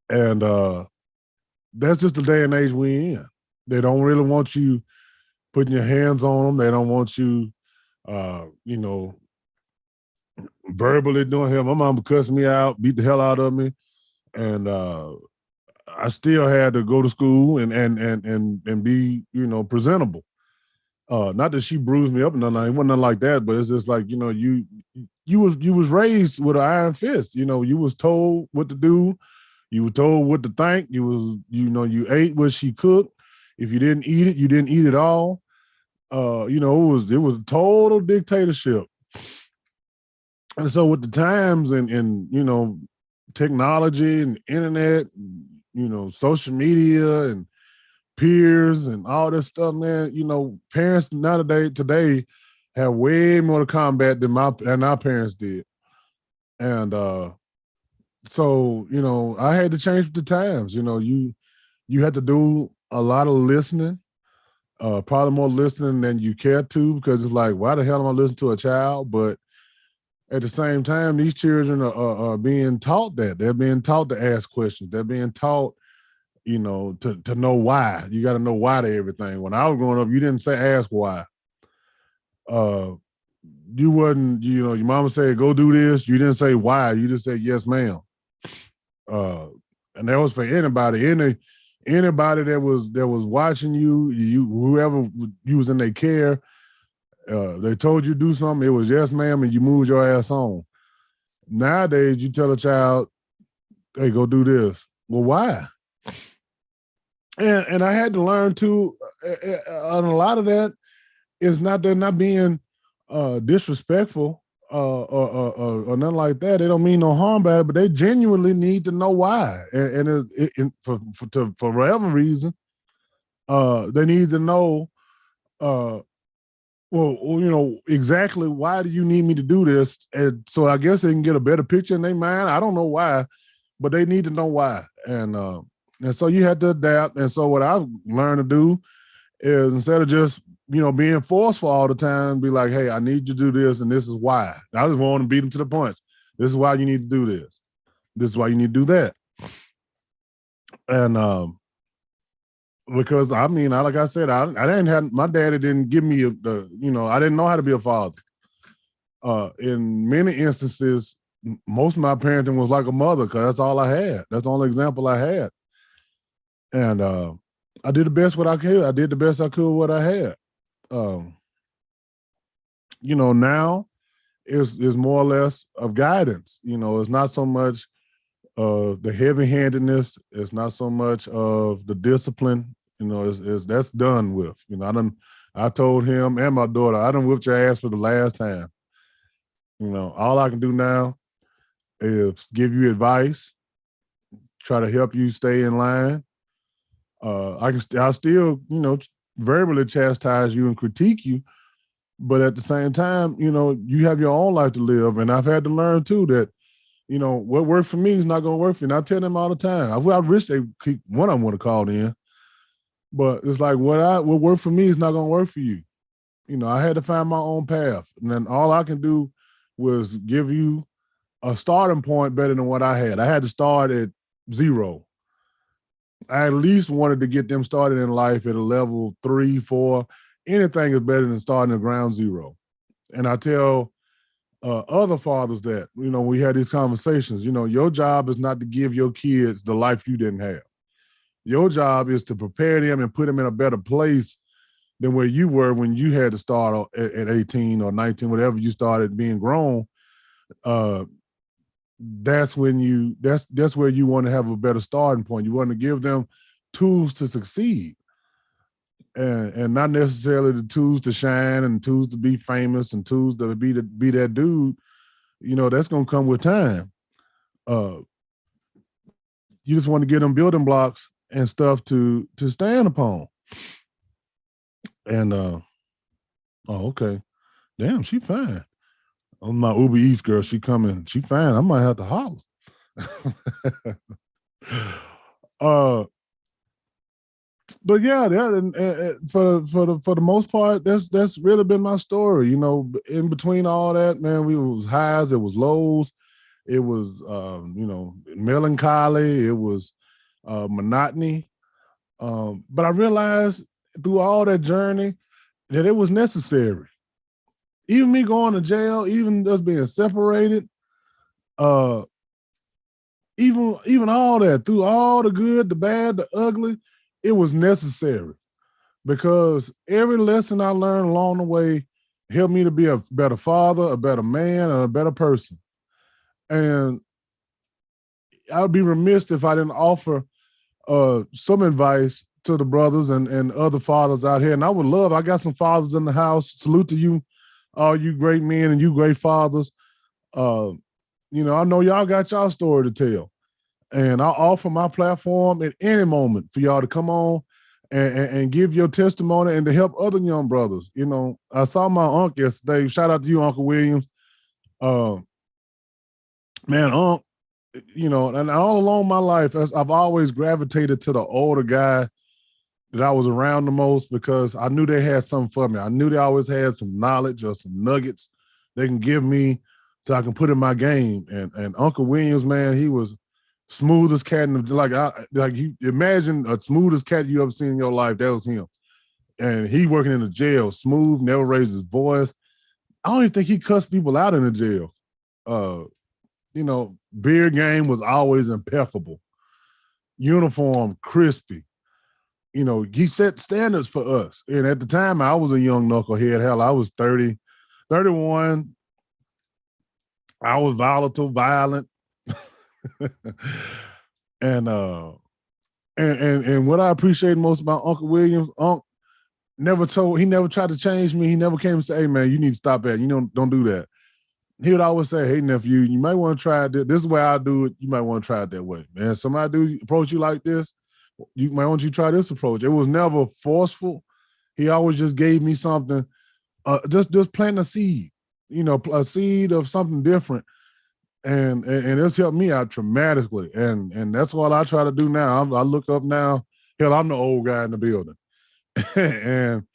And that's just the day and age we in. They don't really want you putting your hands on them. They don't want you, you know, verbally doing him. My mom cussed me out, beat the hell out of me, and I still had to go to school and be presentable. Not that she bruised me up and nothing. It wasn't nothing like that, but it's just like you was raised with an iron fist. You was told what to do. You were told what to think. You ate what she cooked. If you didn't eat it, you didn't eat it all. It was a total dictatorship. And so with the times and technology and internet, social media and peers and all this stuff, man, parents nowadays today have way more to combat than our parents did. And so, I had to change with the times. You had to do a lot of listening, probably more listening than you care to, because it's like, why the hell am I listening to a child? But at the same time, these children are being taught that. They're being taught to ask questions. They're being taught, to know why. You got to know why to everything. When I was growing up, you didn't say ask why. Uh, you wasn't, your mama said, go do this. You didn't say why. You just said, yes, ma'am. And that was for anybody. Anybody that was watching you, whoever you was in their care, they told you to do something, it was yes, ma'am, and you moved your ass on. Nowadays, you tell a child, hey, go do this. Well, why? And I had to learn too, on a lot of that, is not they're not being disrespectful or nothing like that. They don't mean no harm by it, but they genuinely need to know why. For whatever reason, they need to know. Exactly why do you need me to do this? And so I guess they can get a better picture in their mind. I don't know why, but they need to know why. And so you had to adapt. And so what I've learned to do is, instead of just being forceful all the time, be like, hey, I need you to do this, and this is why. I just want to beat them to the punch. This is why you need to do this. This is why you need to do that. And because like I said, I didn't have, my daddy didn't give me I didn't know how to be a father. In many instances, most of my parenting was like a mother, because that's all I had. That's the only example I had. And I did the best what I could. I did the best I could what I had. Now is more or less of guidance. It's not so much of the heavy-handedness. It's not so much of the discipline. It's that's done with. I told him and my daughter, I done whipped your ass for the last time. All I can do now is give you advice, try to help you stay in line. I'll still, verbally chastise you and critique you, but at the same time, you have your own life to live. And I've had to learn too that, what worked for me is not going to work for you. And I tell them all the time. I wish they keep one of them would have called in, but it's like what worked for me is not going to work for you. I had to find my own path, and then all I can do was give you a starting point better than what I had. I had to start at zero. I at least wanted to get them started in life at a level 3, 4. Anything is better than starting at ground zero. And I tell other fathers that, we had these conversations, your job is not to give your kids the life you didn't have. Your job is to prepare them and put them in a better place than where you were when you had to start at 18 or 19, whatever you started being grown. that's where you want to have a better starting point. You want to give them tools to succeed, and not necessarily the tools to shine and tools to be famous and tools to be that dude. That's gonna come with time. Uh, you just want to get them building blocks and stuff to stand upon. And oh, okay, damn, she fine. On my Uber Eats girl, she coming, she fine. I might have to holler. uh, but yeah, for the most part, that's really been my story. In between all that, man, it was highs, it was lows, it was melancholy, it was monotony. But I realized through all that journey that it was necessary. Even me going to jail, even us being separated, uh, even all that, through all the good, the bad, the ugly, it was necessary because every lesson I learned along the way helped me to be a better father, a better man, and a better person. And I would be remiss if I didn't offer some advice to the brothers and other fathers out here. And I got some fathers in the house. Salute to you, all you great men and you great fathers. I know y'all got y'all story to tell. And I'll offer my platform at any moment for y'all to come on and give your testimony and to help other young brothers. I saw my uncle yesterday. Shout out to you, Uncle Williams. Man, and all along my life, I've always gravitated to the older guy that I was around the most because I knew they had something for me. I knew they always had some knowledge or some nuggets they can give me so I can put in my game. And Uncle Williams, man, he was smoothest cat in the, you imagine a smoothest cat you ever seen in your life. That was him. And he working in the jail, smooth, never raised his voice. I don't even think he cussed people out in the jail. Beer game was always impeccable. Uniform, crispy. He set standards for us. And at the time, I was a young knucklehead. Hell, I was 30, 31. I was volatile, violent. and what I appreciate most about Uncle Williams, he never tried to change me. He never came and say, hey man, you need to stop that. Don't do that. He would always say, hey nephew, you might want to try it. This is the way I do it. You might want to try it that way. Man, somebody do approach you like this, you might want you to try this approach. It was never forceful. He always just gave me something, just plant a seed, a seed of something different. And it's helped me out dramatically. And that's what I try to do now. I look up now. Hell, I'm the old guy in the building. And,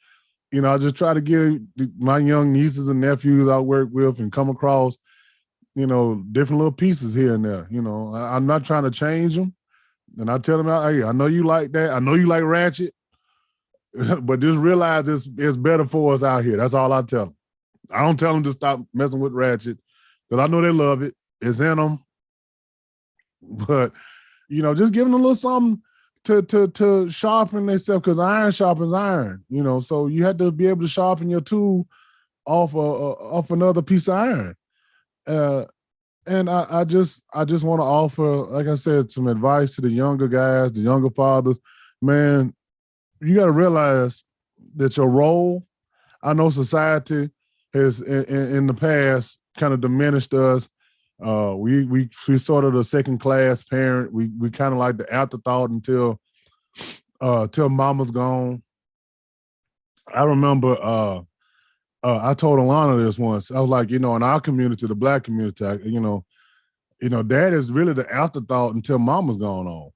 I just try to get my young nieces and nephews I work with and come across, different little pieces here and there. I'm not trying to change them. And I tell them, hey, I know you like that. I know you like Ratchet, but just realize it's better for us out here. That's all I tell them. I don't tell them to stop messing with Ratchet because I know they love it. It's in them. But, just giving them a little something to sharpen themselves because iron sharpens iron, so you have to be able to sharpen your tool off another piece of iron. And I just want to offer, like I said, some advice to the younger guys, the younger fathers. Man, you got to realize that your role, I know society has in the past kind of diminished us. We sort of the second class parent. We kind of like the afterthought until mama's gone. I remember I told Alana this once. I was like, in our community, the Black community, dad is really the afterthought until mama's gone on.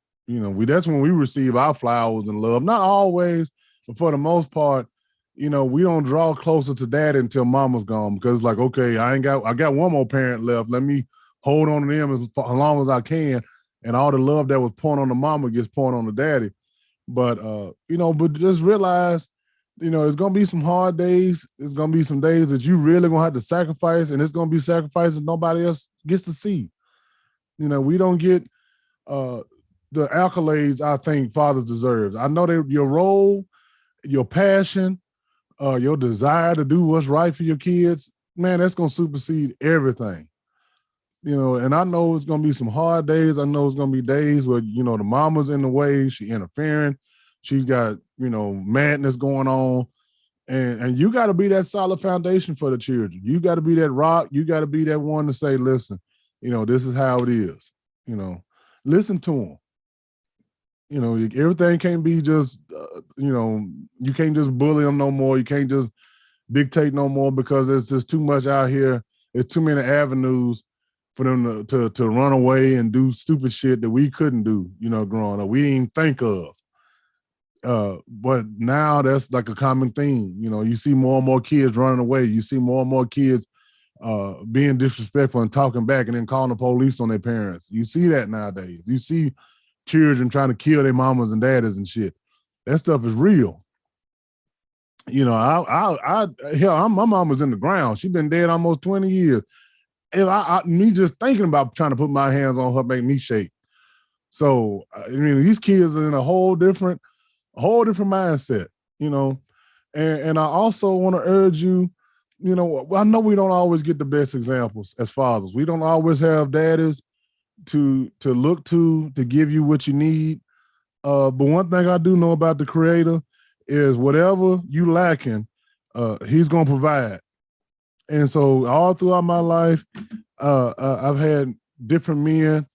That's when we receive our flowers and love. Not always, but for the most part, we don't draw closer to dad until mama's gone because like, okay, I got one more parent left. Let me hold on to them as long as I can. And all the love that was poured on the mama gets poured on the daddy. But, but just realize, it's going to be some hard days. It's going to be some days that you really going to have to sacrifice, and it's going to be sacrifices nobody else gets to see. We don't get the accolades I think fathers deserve. I know that your role, your passion, your desire to do what's right for your kids, man, that's going to supersede everything. And I know it's gonna be some hard days. I know it's gonna be days where, the mama's in the way, she interfering, she's got, madness going on. And you got to be that solid foundation for the children. You got to be that rock. You got to be that one to say, listen, this is how it is. Listen to them. Everything can't be just, you can't just bully them no more. You can't just dictate no more, because there's just too much out here. There's too many avenues for them to run away and do stupid shit that we couldn't do, growing up. We didn't even think of. But now that's like a common theme. You see more and more kids running away. You see more and more kids being disrespectful and talking back and then calling the police on their parents. You see that nowadays. You see children trying to kill their mamas and daddies and shit. That stuff is real. My mom was in the ground. She's been dead almost 20 years. If me just thinking about trying to put my hands on her make me shake. So, these kids are in a whole different mindset, and I also want to urge you, I know we don't always get the best examples as fathers. We don't always have daddies to look to give you what you need. But one thing I do know about the Creator is whatever you lacking, He's going to provide. And so all throughout my life, I've had different men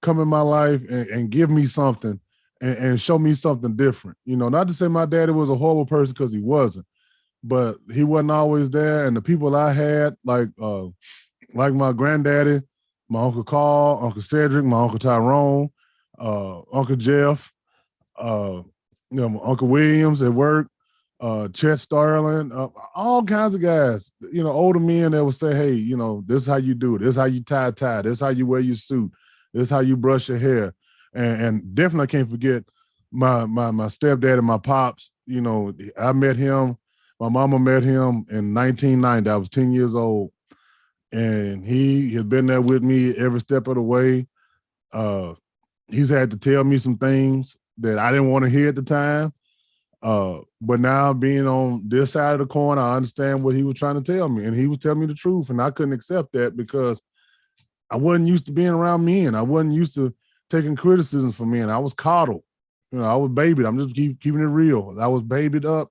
come in my life and give me something and show me something different. Not to say my daddy was a horrible person, because he wasn't, but he wasn't always there. And the people I had, like my granddaddy, my Uncle Carl, Uncle Cedric, my Uncle Tyrone, Uncle Jeff, Uncle Williams at work, Chet Starling, all kinds of guys, older men that would say, hey, this is how you do it. This is how you tie, this is how you wear your suit. This is how you brush your hair. And definitely I can't forget my stepdad and my pops. I met him, my mama met him in 1990. I was 10 years old. And he has been there with me every step of the way. He's had to tell me some things that I didn't want to hear at the time. But now being on this side of the coin, I understand what he was trying to tell me. And he was telling me the truth. And I couldn't accept that, because I wasn't used to being around men. I wasn't used to taking criticism from men. I was coddled. I was babied. I'm just keeping it real. I was babied up.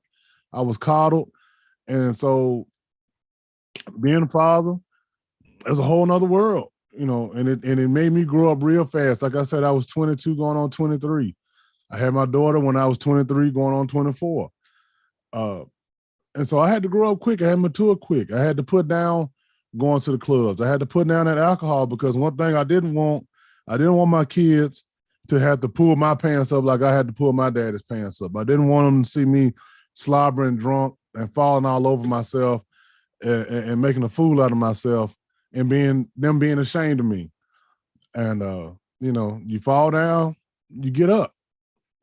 I was coddled. And so being a father is a whole nother world, and it made me grow up real fast. Like I said, I was 22 going on 23. I had my daughter when I was 23 going on 24. And so I had to grow up quick. I had to mature quick. I had to put down going to the clubs. I had to put down that alcohol, because one thing I didn't want my kids to have to pull my pants up like I had to pull my daddy's pants up. I didn't want them to see me slobbering drunk and falling all over myself and making a fool out of myself and them being ashamed of me. And, you fall down, you get up.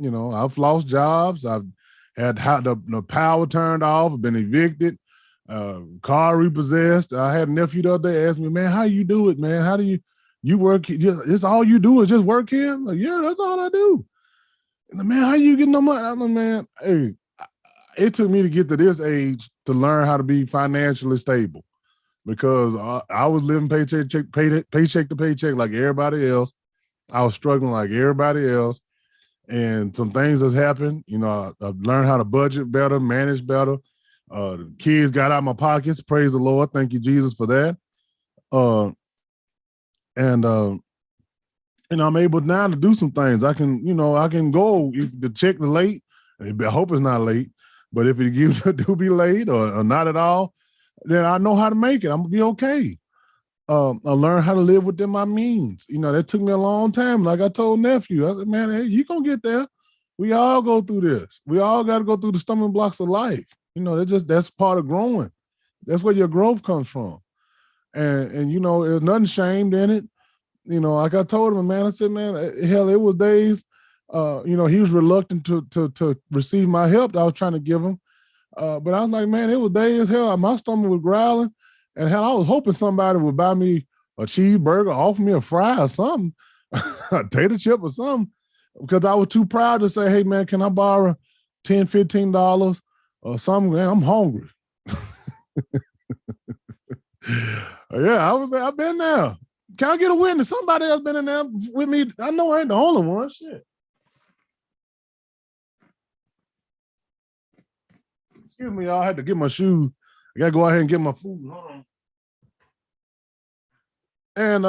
I've lost jobs. I've had the power turned off. I've been evicted. Car repossessed. I had a nephew the other day ask me, man, how you do it, man? How do you work? It's all you do is just work here? I'm like, yeah, that's all I do. And man, how you getting no money? I'm like, man, hey, it took me to get to this age to learn how to be financially stable, because I was living paycheck to paycheck like everybody else. I was struggling like everybody else. And some things have happened. I've learned how to budget better, manage better. The kids got out of my pockets. Praise the Lord. Thank you, Jesus, for that. And I'm able now to do some things. I can go. The check the late. I hope it's not late. But if it do be late or not at all, then I know how to make it. I'm gonna be okay. I learned how to live within my means. That took me a long time. Like I told nephew, I said, man, hey, you gonna get there. We all go through this. We all got to go through the stumbling blocks of life. That's part of growing. That's where your growth comes from. And there's nothing shamed in it. Like I told him, man, I said, man, hell, it was days, he was reluctant to receive my help that I was trying to give him. But I was like, man, it was days, hell, my stomach was growling. And hell, I was hoping somebody would buy me a cheeseburger, offer me a fry or something, a tater chip or something, because I was too proud to say, hey, man, can I borrow $10, $15 or something? Man, I'm hungry. Yeah, I've been there. Can I get a witness? Somebody else been in there with me. I know I ain't the only one. Shit. Excuse me, y'all. I had to get my shoes. I gotta go out here and get my food. Hold on. And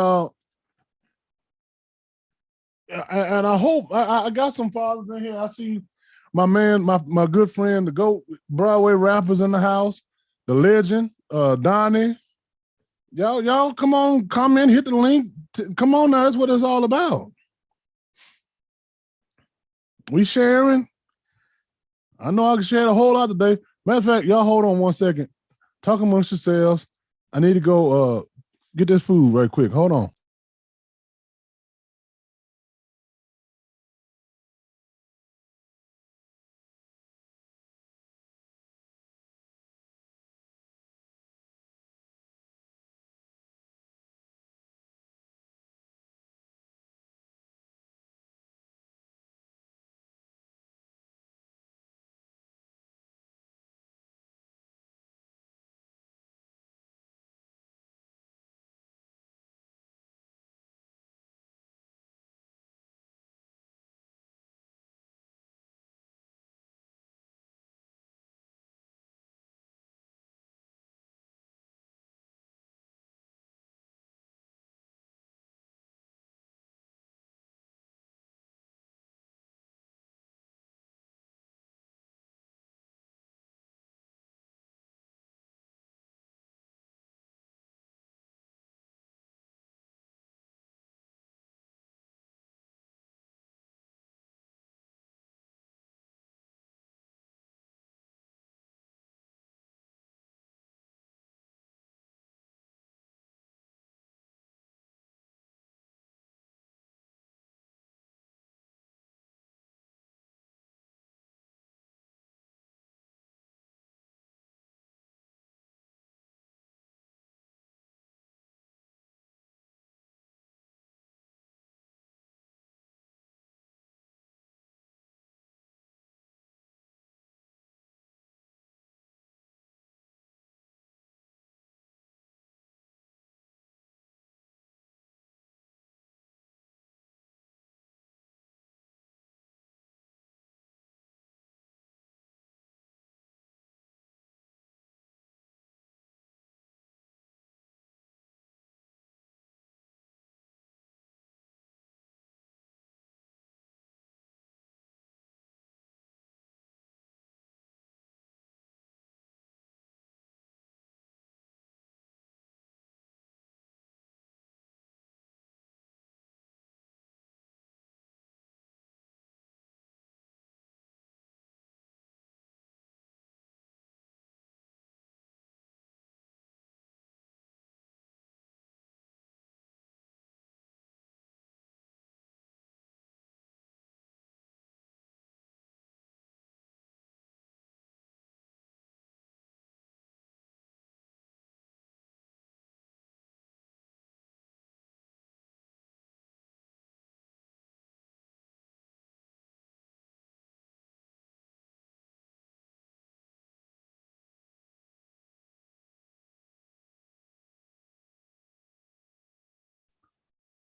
and I hope I got some fathers in here. I see my man, my good friend, the GOAT Broadway rappers in the house, the legend, Donnie. Y'all come on, comment, hit the link. Come on now, that's what it's all about. We sharing. I know I can share a whole lot today. Matter of fact, y'all hold on one second. Talk amongst yourselves. I need to go get this food right quick. Hold on.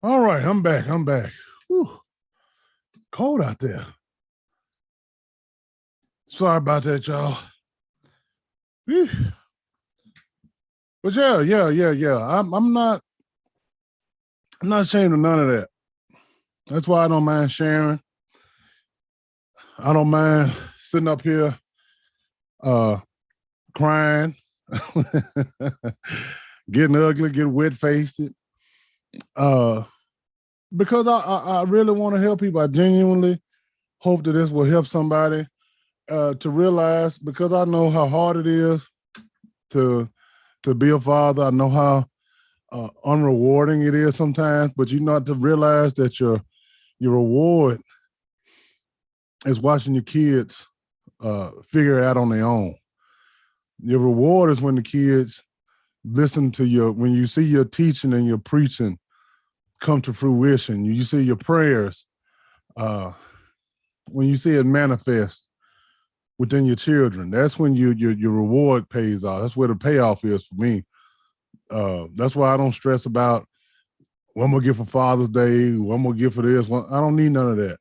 All right, I'm back. Whew. Cold out there. Sorry about that, y'all. Whew. But yeah. I'm not ashamed of none of that. That's why I don't mind sharing. I don't mind sitting up here crying, getting ugly, getting wet faced. Uh, because I really want to help people. I genuinely hope that this will help somebody to realize, because I know how hard it is to be a father. I know how unrewarding it is sometimes, but you know, to realize that your reward is watching your kids figure it out on their own. Your reward is when the kids listen to when you see your teaching and your preaching come to fruition. You see your prayers, when you see it manifest within your children. That's when your reward pays off. That's where the payoff is for me. That's why I don't stress about what I'm gonna get for Father's Day, what I'm gonna get for this one. I don't need none of that.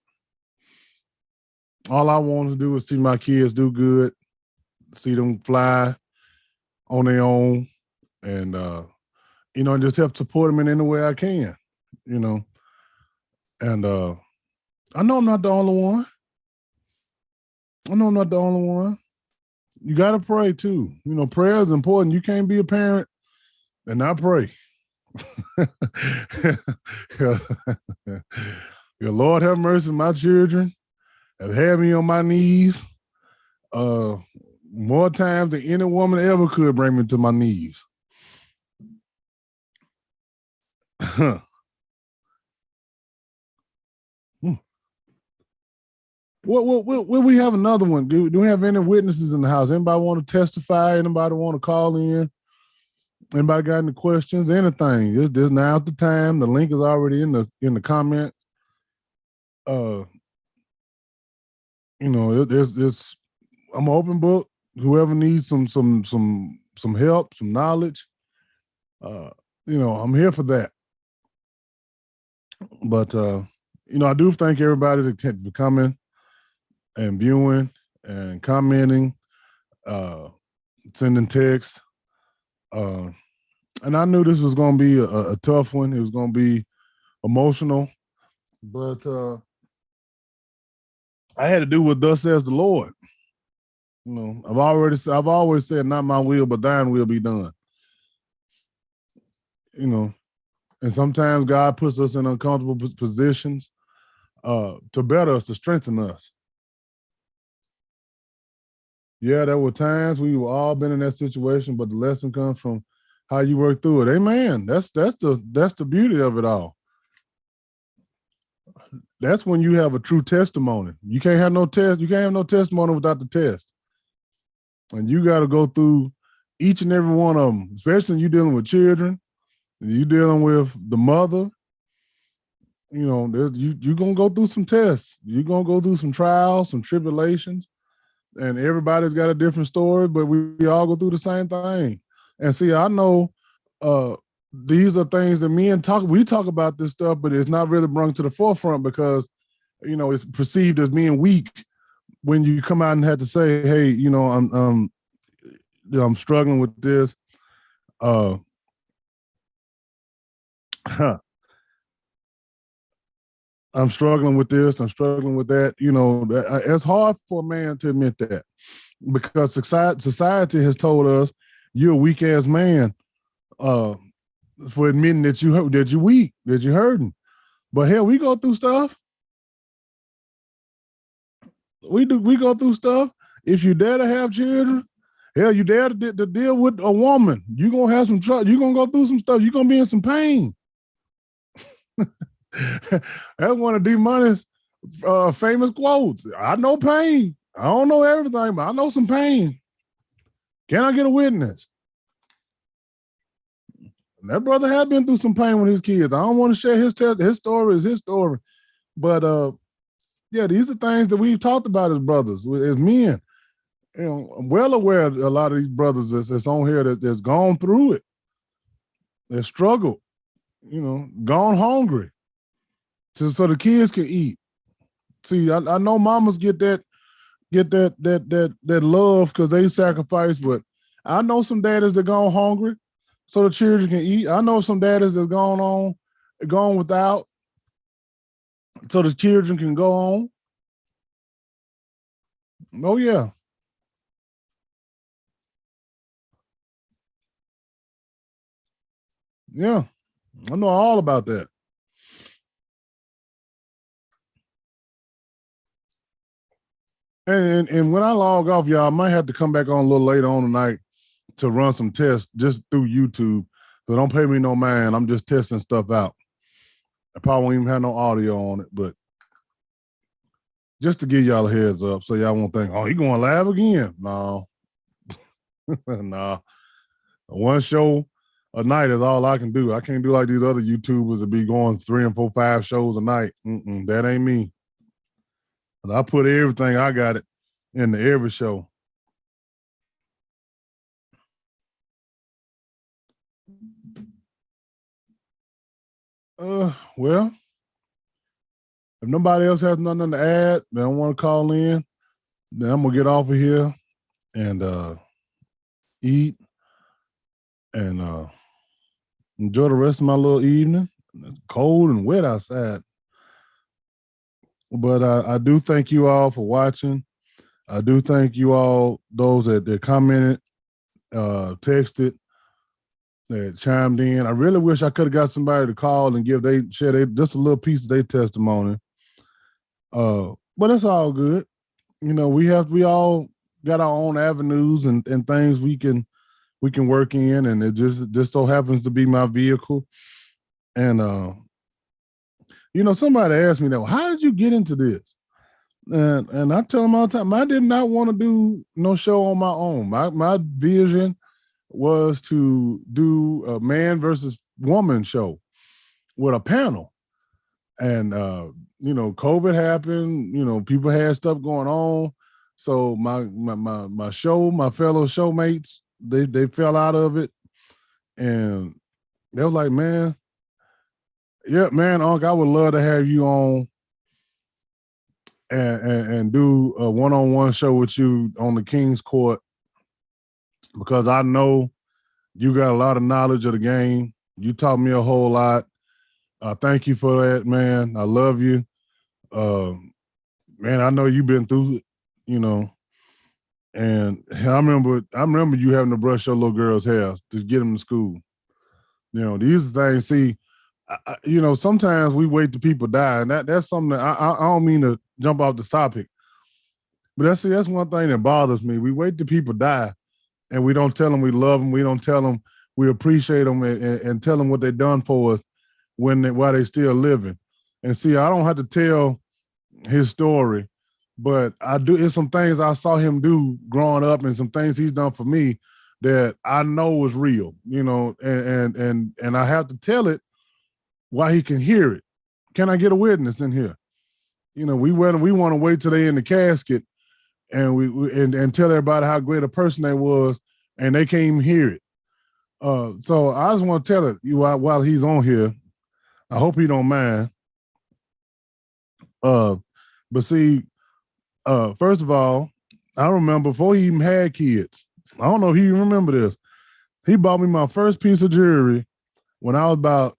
All I want to do is see my kids do good, see them fly on their own, and just help support them in any way I can, you know. And I know I'm not the only one. I know I'm not the only one. You gotta pray too. Prayer is important. You can't be a parent and not pray. Your Lord have mercy, my children have had me on my knees more times than any woman ever could bring me to my knees. What we have another one? Do we have any witnesses in the house? Anybody want to testify? Anybody want to call in? Anybody got any questions? Anything? This now's the time. The link is already in the comments. There's I'm an open book. Whoever needs some help, some knowledge, I'm here for that. But I do thank everybody that coming and viewing and commenting, sending text. And I knew this was going to be a tough one. It was going to be emotional, but I had to do what thus says the Lord. I've always said, not my will, but thine will be done. And sometimes God puts us in uncomfortable positions to better us, to strengthen us. Yeah, there were times we've all been in that situation, but the lesson comes from how you work through it. Amen. That's the beauty of it all. That's when you have a true testimony. You can't have no test. You can't have no testimony without the test. And you got to go through each and every one of them, especially when you're dealing with children, you're dealing with the mother. You're going to go through some tests. You're going to go through some trials, some tribulations, and everybody's got a different story, but we all go through the same thing. And see, I know these are things that we talk about this stuff, but it's not really brought to the forefront because, it's perceived as being weak when you come out and have to say, hey, I'm struggling with this. I'm struggling with this. I'm struggling with that. It's hard for a man to admit that because society has told us you're a weak ass man for admitting that you're weak, that you're hurting. But hell, we go through stuff. We go through stuff. If you dare to have children, hell, you dare to deal with a woman, you're gonna have some trouble. You're gonna go through some stuff. You're gonna be in some pain. That's one of D Money's famous quotes. I know pain. I don't know everything, but I know some pain. Can I get a witness? And that brother had been through some pain with his kids. I don't want to share his story is his story. But yeah, these are things that we've talked about as brothers, as men. I'm well aware of a lot of these brothers that's on here that's gone through it. They struggled, gone hungry. So the kids can eat. See, I know mamas get that love because they sacrifice, but I know some daddies that gone hungry so the children can eat. I know some daddies that's gone without so the children can go on. Oh yeah. Yeah. I know all about that. And when I log off, y'all, I might have to come back on a little later on tonight to run some tests just through YouTube. So don't pay me no mind. I'm just testing stuff out. I probably won't even have no audio on it, but just to give y'all a heads up so y'all won't think, oh, he going live again. No. No. One show a night is all I can do. I can't do like these other YouTubers that be going 3 and 4, 5 shows a night. That ain't me. I put everything I got it into every show. Well, if nobody else has nothing to add, they don't want to call in, then I'm gonna get off of here and eat and enjoy the rest of my little evening. It's cold and wet outside. But I do thank you all for watching. I do thank you all, those that commented, texted, that chimed in. I really wish I could have got somebody to call and share just a little piece of their testimony. But it's all good. We all got our own avenues and things we can work in, and it just so happens to be my vehicle. And somebody asked me that, well, how did you get into this? And I tell them all the time, I did not want to do no show on my own. My vision was to do a man versus woman show with a panel. And COVID happened, people had stuff going on. So my show, my fellow showmates, they fell out of it. And they was like, man, yeah, man, Unc, I would love to have you on and do a one-on-one show with you on the King's Court, because I know you got a lot of knowledge of the game. You taught me a whole lot. Thank you for that, man. I love you. Man, I know you've been through it, and I remember you having to brush your little girl's hair to get them to school. These things, see, sometimes we wait till people die, and that's something that I don't mean to jump off the topic, but that's one thing that bothers me. We wait till people die, and we don't tell them we love them. We don't tell them we appreciate them and tell them what they've done for us while they still living. And see, I don't have to tell his story, but I do. It's some things I saw him do growing up, and some things he's done for me that I know was real. And I have to tell it while he can hear it. Can I get a witness in here? We want to wait till they in the casket and and tell everybody how great a person they was, and they can't even hear it. So I just want to tell it while he's on here. I hope he don't mind. But see, first of all, I remember before he even had kids. I don't know if you remember this. He bought me my first piece of jewelry when I was about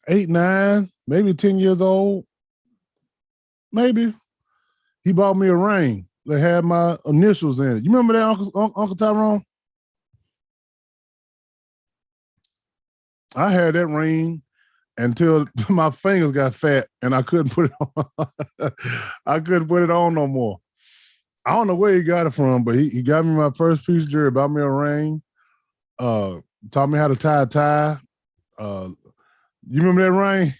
8, 9, maybe 10 years old. Maybe. He bought me a ring that had my initials in it. You remember that, Uncle Tyrone? I had that ring until my fingers got fat and I couldn't put it on. I couldn't put it on no more. I don't know where he got it from, but he got me my first piece of jewelry, bought me a ring, taught me how to tie a tie. You remember that ring?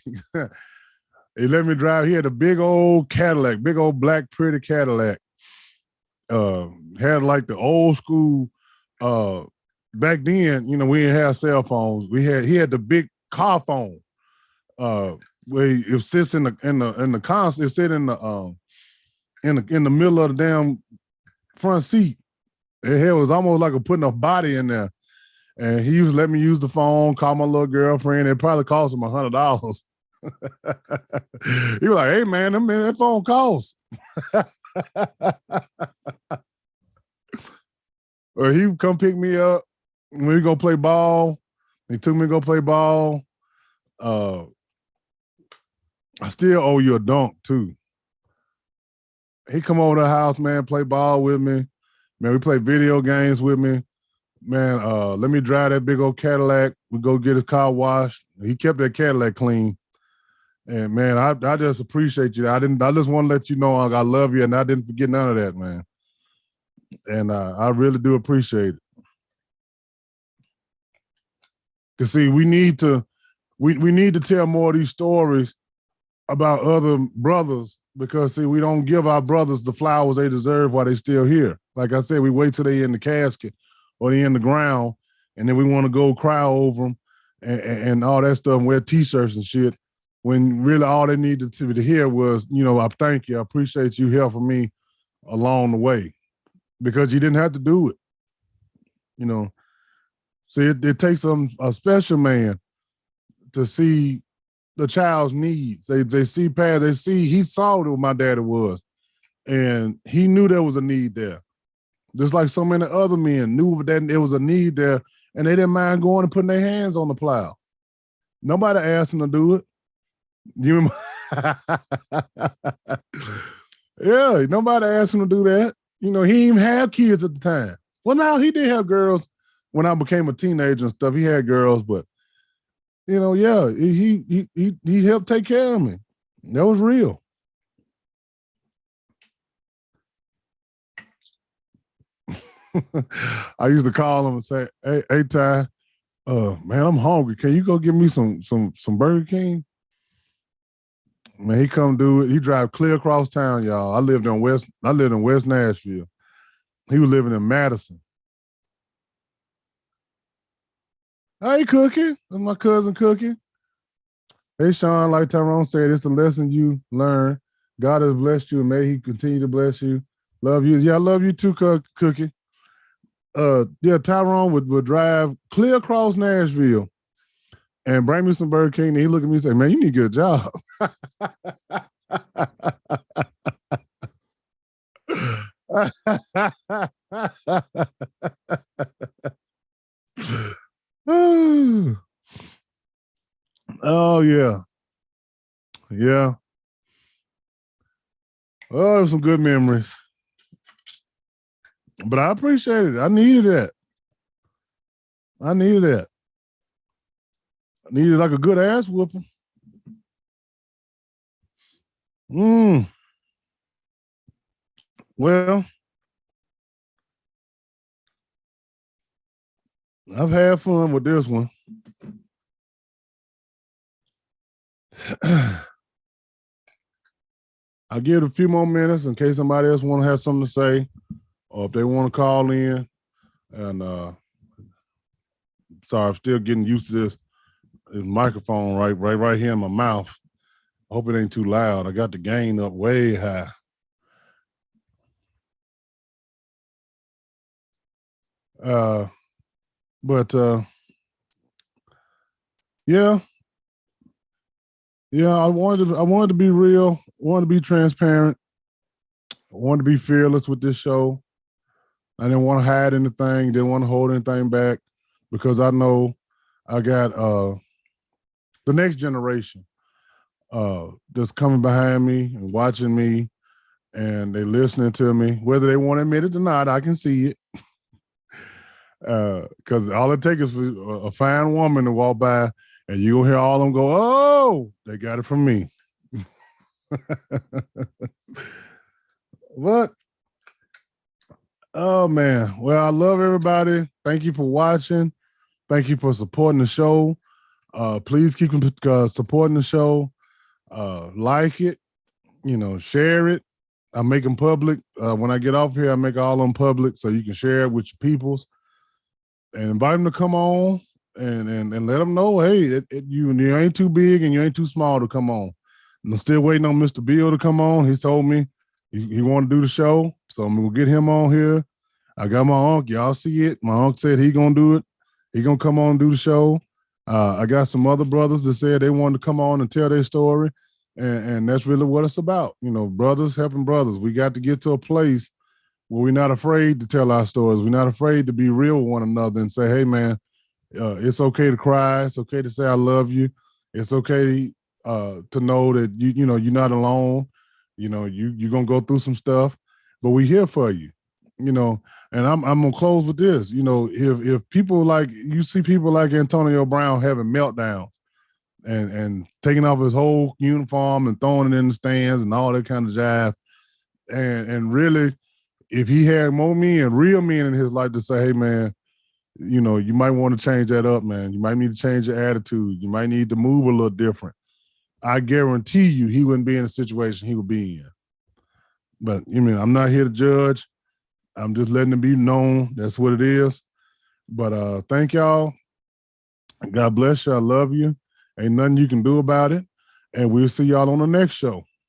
He let me drive. He had a big old Cadillac, big old black pretty Cadillac. Had like the old school. Back then, we didn't have cell phones. He had the big car phone. Where it sits in the console. It sit in the middle of the damn front seat. It was almost like putting a body in there. And he used to let me use the phone, call my little girlfriend. It probably cost him $100. He was like, hey, man, that phone costs. Or he would come pick me up. We go play ball. He took me to go play ball. I still owe you a dunk, too. He come over to the house, man, play ball with me. Man, we play video games with me. Man, let me drive that big old Cadillac. We go get his car washed. He kept that Cadillac clean. And man, I just appreciate you. I just want to let you know I love you, and I didn't forget none of that, man. And I really do appreciate it. Cause see, we need to tell more of these stories about other brothers, because see, we don't give our brothers the flowers they deserve while they still here. Like I said, we wait till they in the casket or they in the ground, and then we want to go cry over them and all that stuff and wear t-shirts and shit, when really all they needed to hear was, I thank you, I appreciate you helping me along the way, because you didn't have to do it. See, it takes a special man to see the child's needs. They see past. They see he saw what my daddy was, and he knew there was a need there. Just like so many other men knew that there was a need there, and they didn't mind going and putting their hands on the plow. Nobody asked them to do it. You, yeah, nobody asked him to do that. He didn't even have kids at the time. Well, now he did have girls when I became a teenager and stuff. He had girls, but yeah, he helped take care of me. That was real. I used to call him and say, "Hey, Ty, man, I'm hungry. Can you go get me some Burger King?" Man, he come do it. He drive clear across town, y'all. I lived in West Nashville. He was living in Madison. Hey, Cookie. That's my cousin Cookie. Hey, Sean, like Tyrone said, it's a lesson you learn. God has blessed you, and may he continue to bless you. Love you. Yeah, I love you too, Cookie. Yeah, Tyrone would drive clear across Nashville and bring me some Burger King. And he look at me and say, "Man, you need to get a job." Oh yeah. Yeah. Oh, there's some good memories. But I appreciate it. I needed that. I needed that. I needed like a good ass whooping. Well, I've had fun with this one. I'll give it a few more minutes in case somebody else want to have something to say, or if they want to call in. And sorry, I'm still getting used to this microphone right here in my mouth. I hope it ain't too loud. I got the gain up way high. But yeah, I wanted to be real, wanted to be transparent, I wanted to be fearless with this show. I didn't want to hide anything, didn't want to hold anything back, because I know I got the next generation that's coming behind me and watching me, and they listening to me. Whether they want to admit it or not, I can see it. Because all it takes is for a fine woman to walk by, and you'll hear all of them go, "Oh, they got it from me." But oh man, well, I love everybody. Thank you for watching. Thank you for supporting the show. Please keep supporting the show. Like it, share it. I make them public. When I get off here, I make all of them public so you can share it with your peoples and invite them to come on and let them know, hey, you ain't too big and you ain't too small to come on. I'm still waiting on Mr. Bill to come on. He told me he wanted to do the show, so I'm gonna get him on here. I got my uncle. Y'all see it. My uncle said he gonna do it. He gonna come on and do the show. I got some other brothers that said they wanted to come on and tell their story, and that's really what it's about. Brothers helping brothers. We got to get to a place where we're not afraid to tell our stories. We're not afraid to be real with one another and say, "Hey, man, it's okay to cry. It's okay to say I love you. It's okay to know that you're not alone. You're gonna go through some stuff, but we're here for you. And I'm gonna close with this. If people like you see people like Antonio Brown having meltdowns and taking off his whole uniform and throwing it in the stands and all that kind of jive, and really, if he had more men, real men in his life to say, "Hey, man, you might want to change that up, man. You might need to change your attitude. You might need to move a little different." I guarantee you he wouldn't be in the situation he would be in. But I'm not here to judge. I'm just letting it be known that's what it is. But thank y'all. God bless you. I love you. Ain't nothing you can do about it. And we'll see y'all on the next show.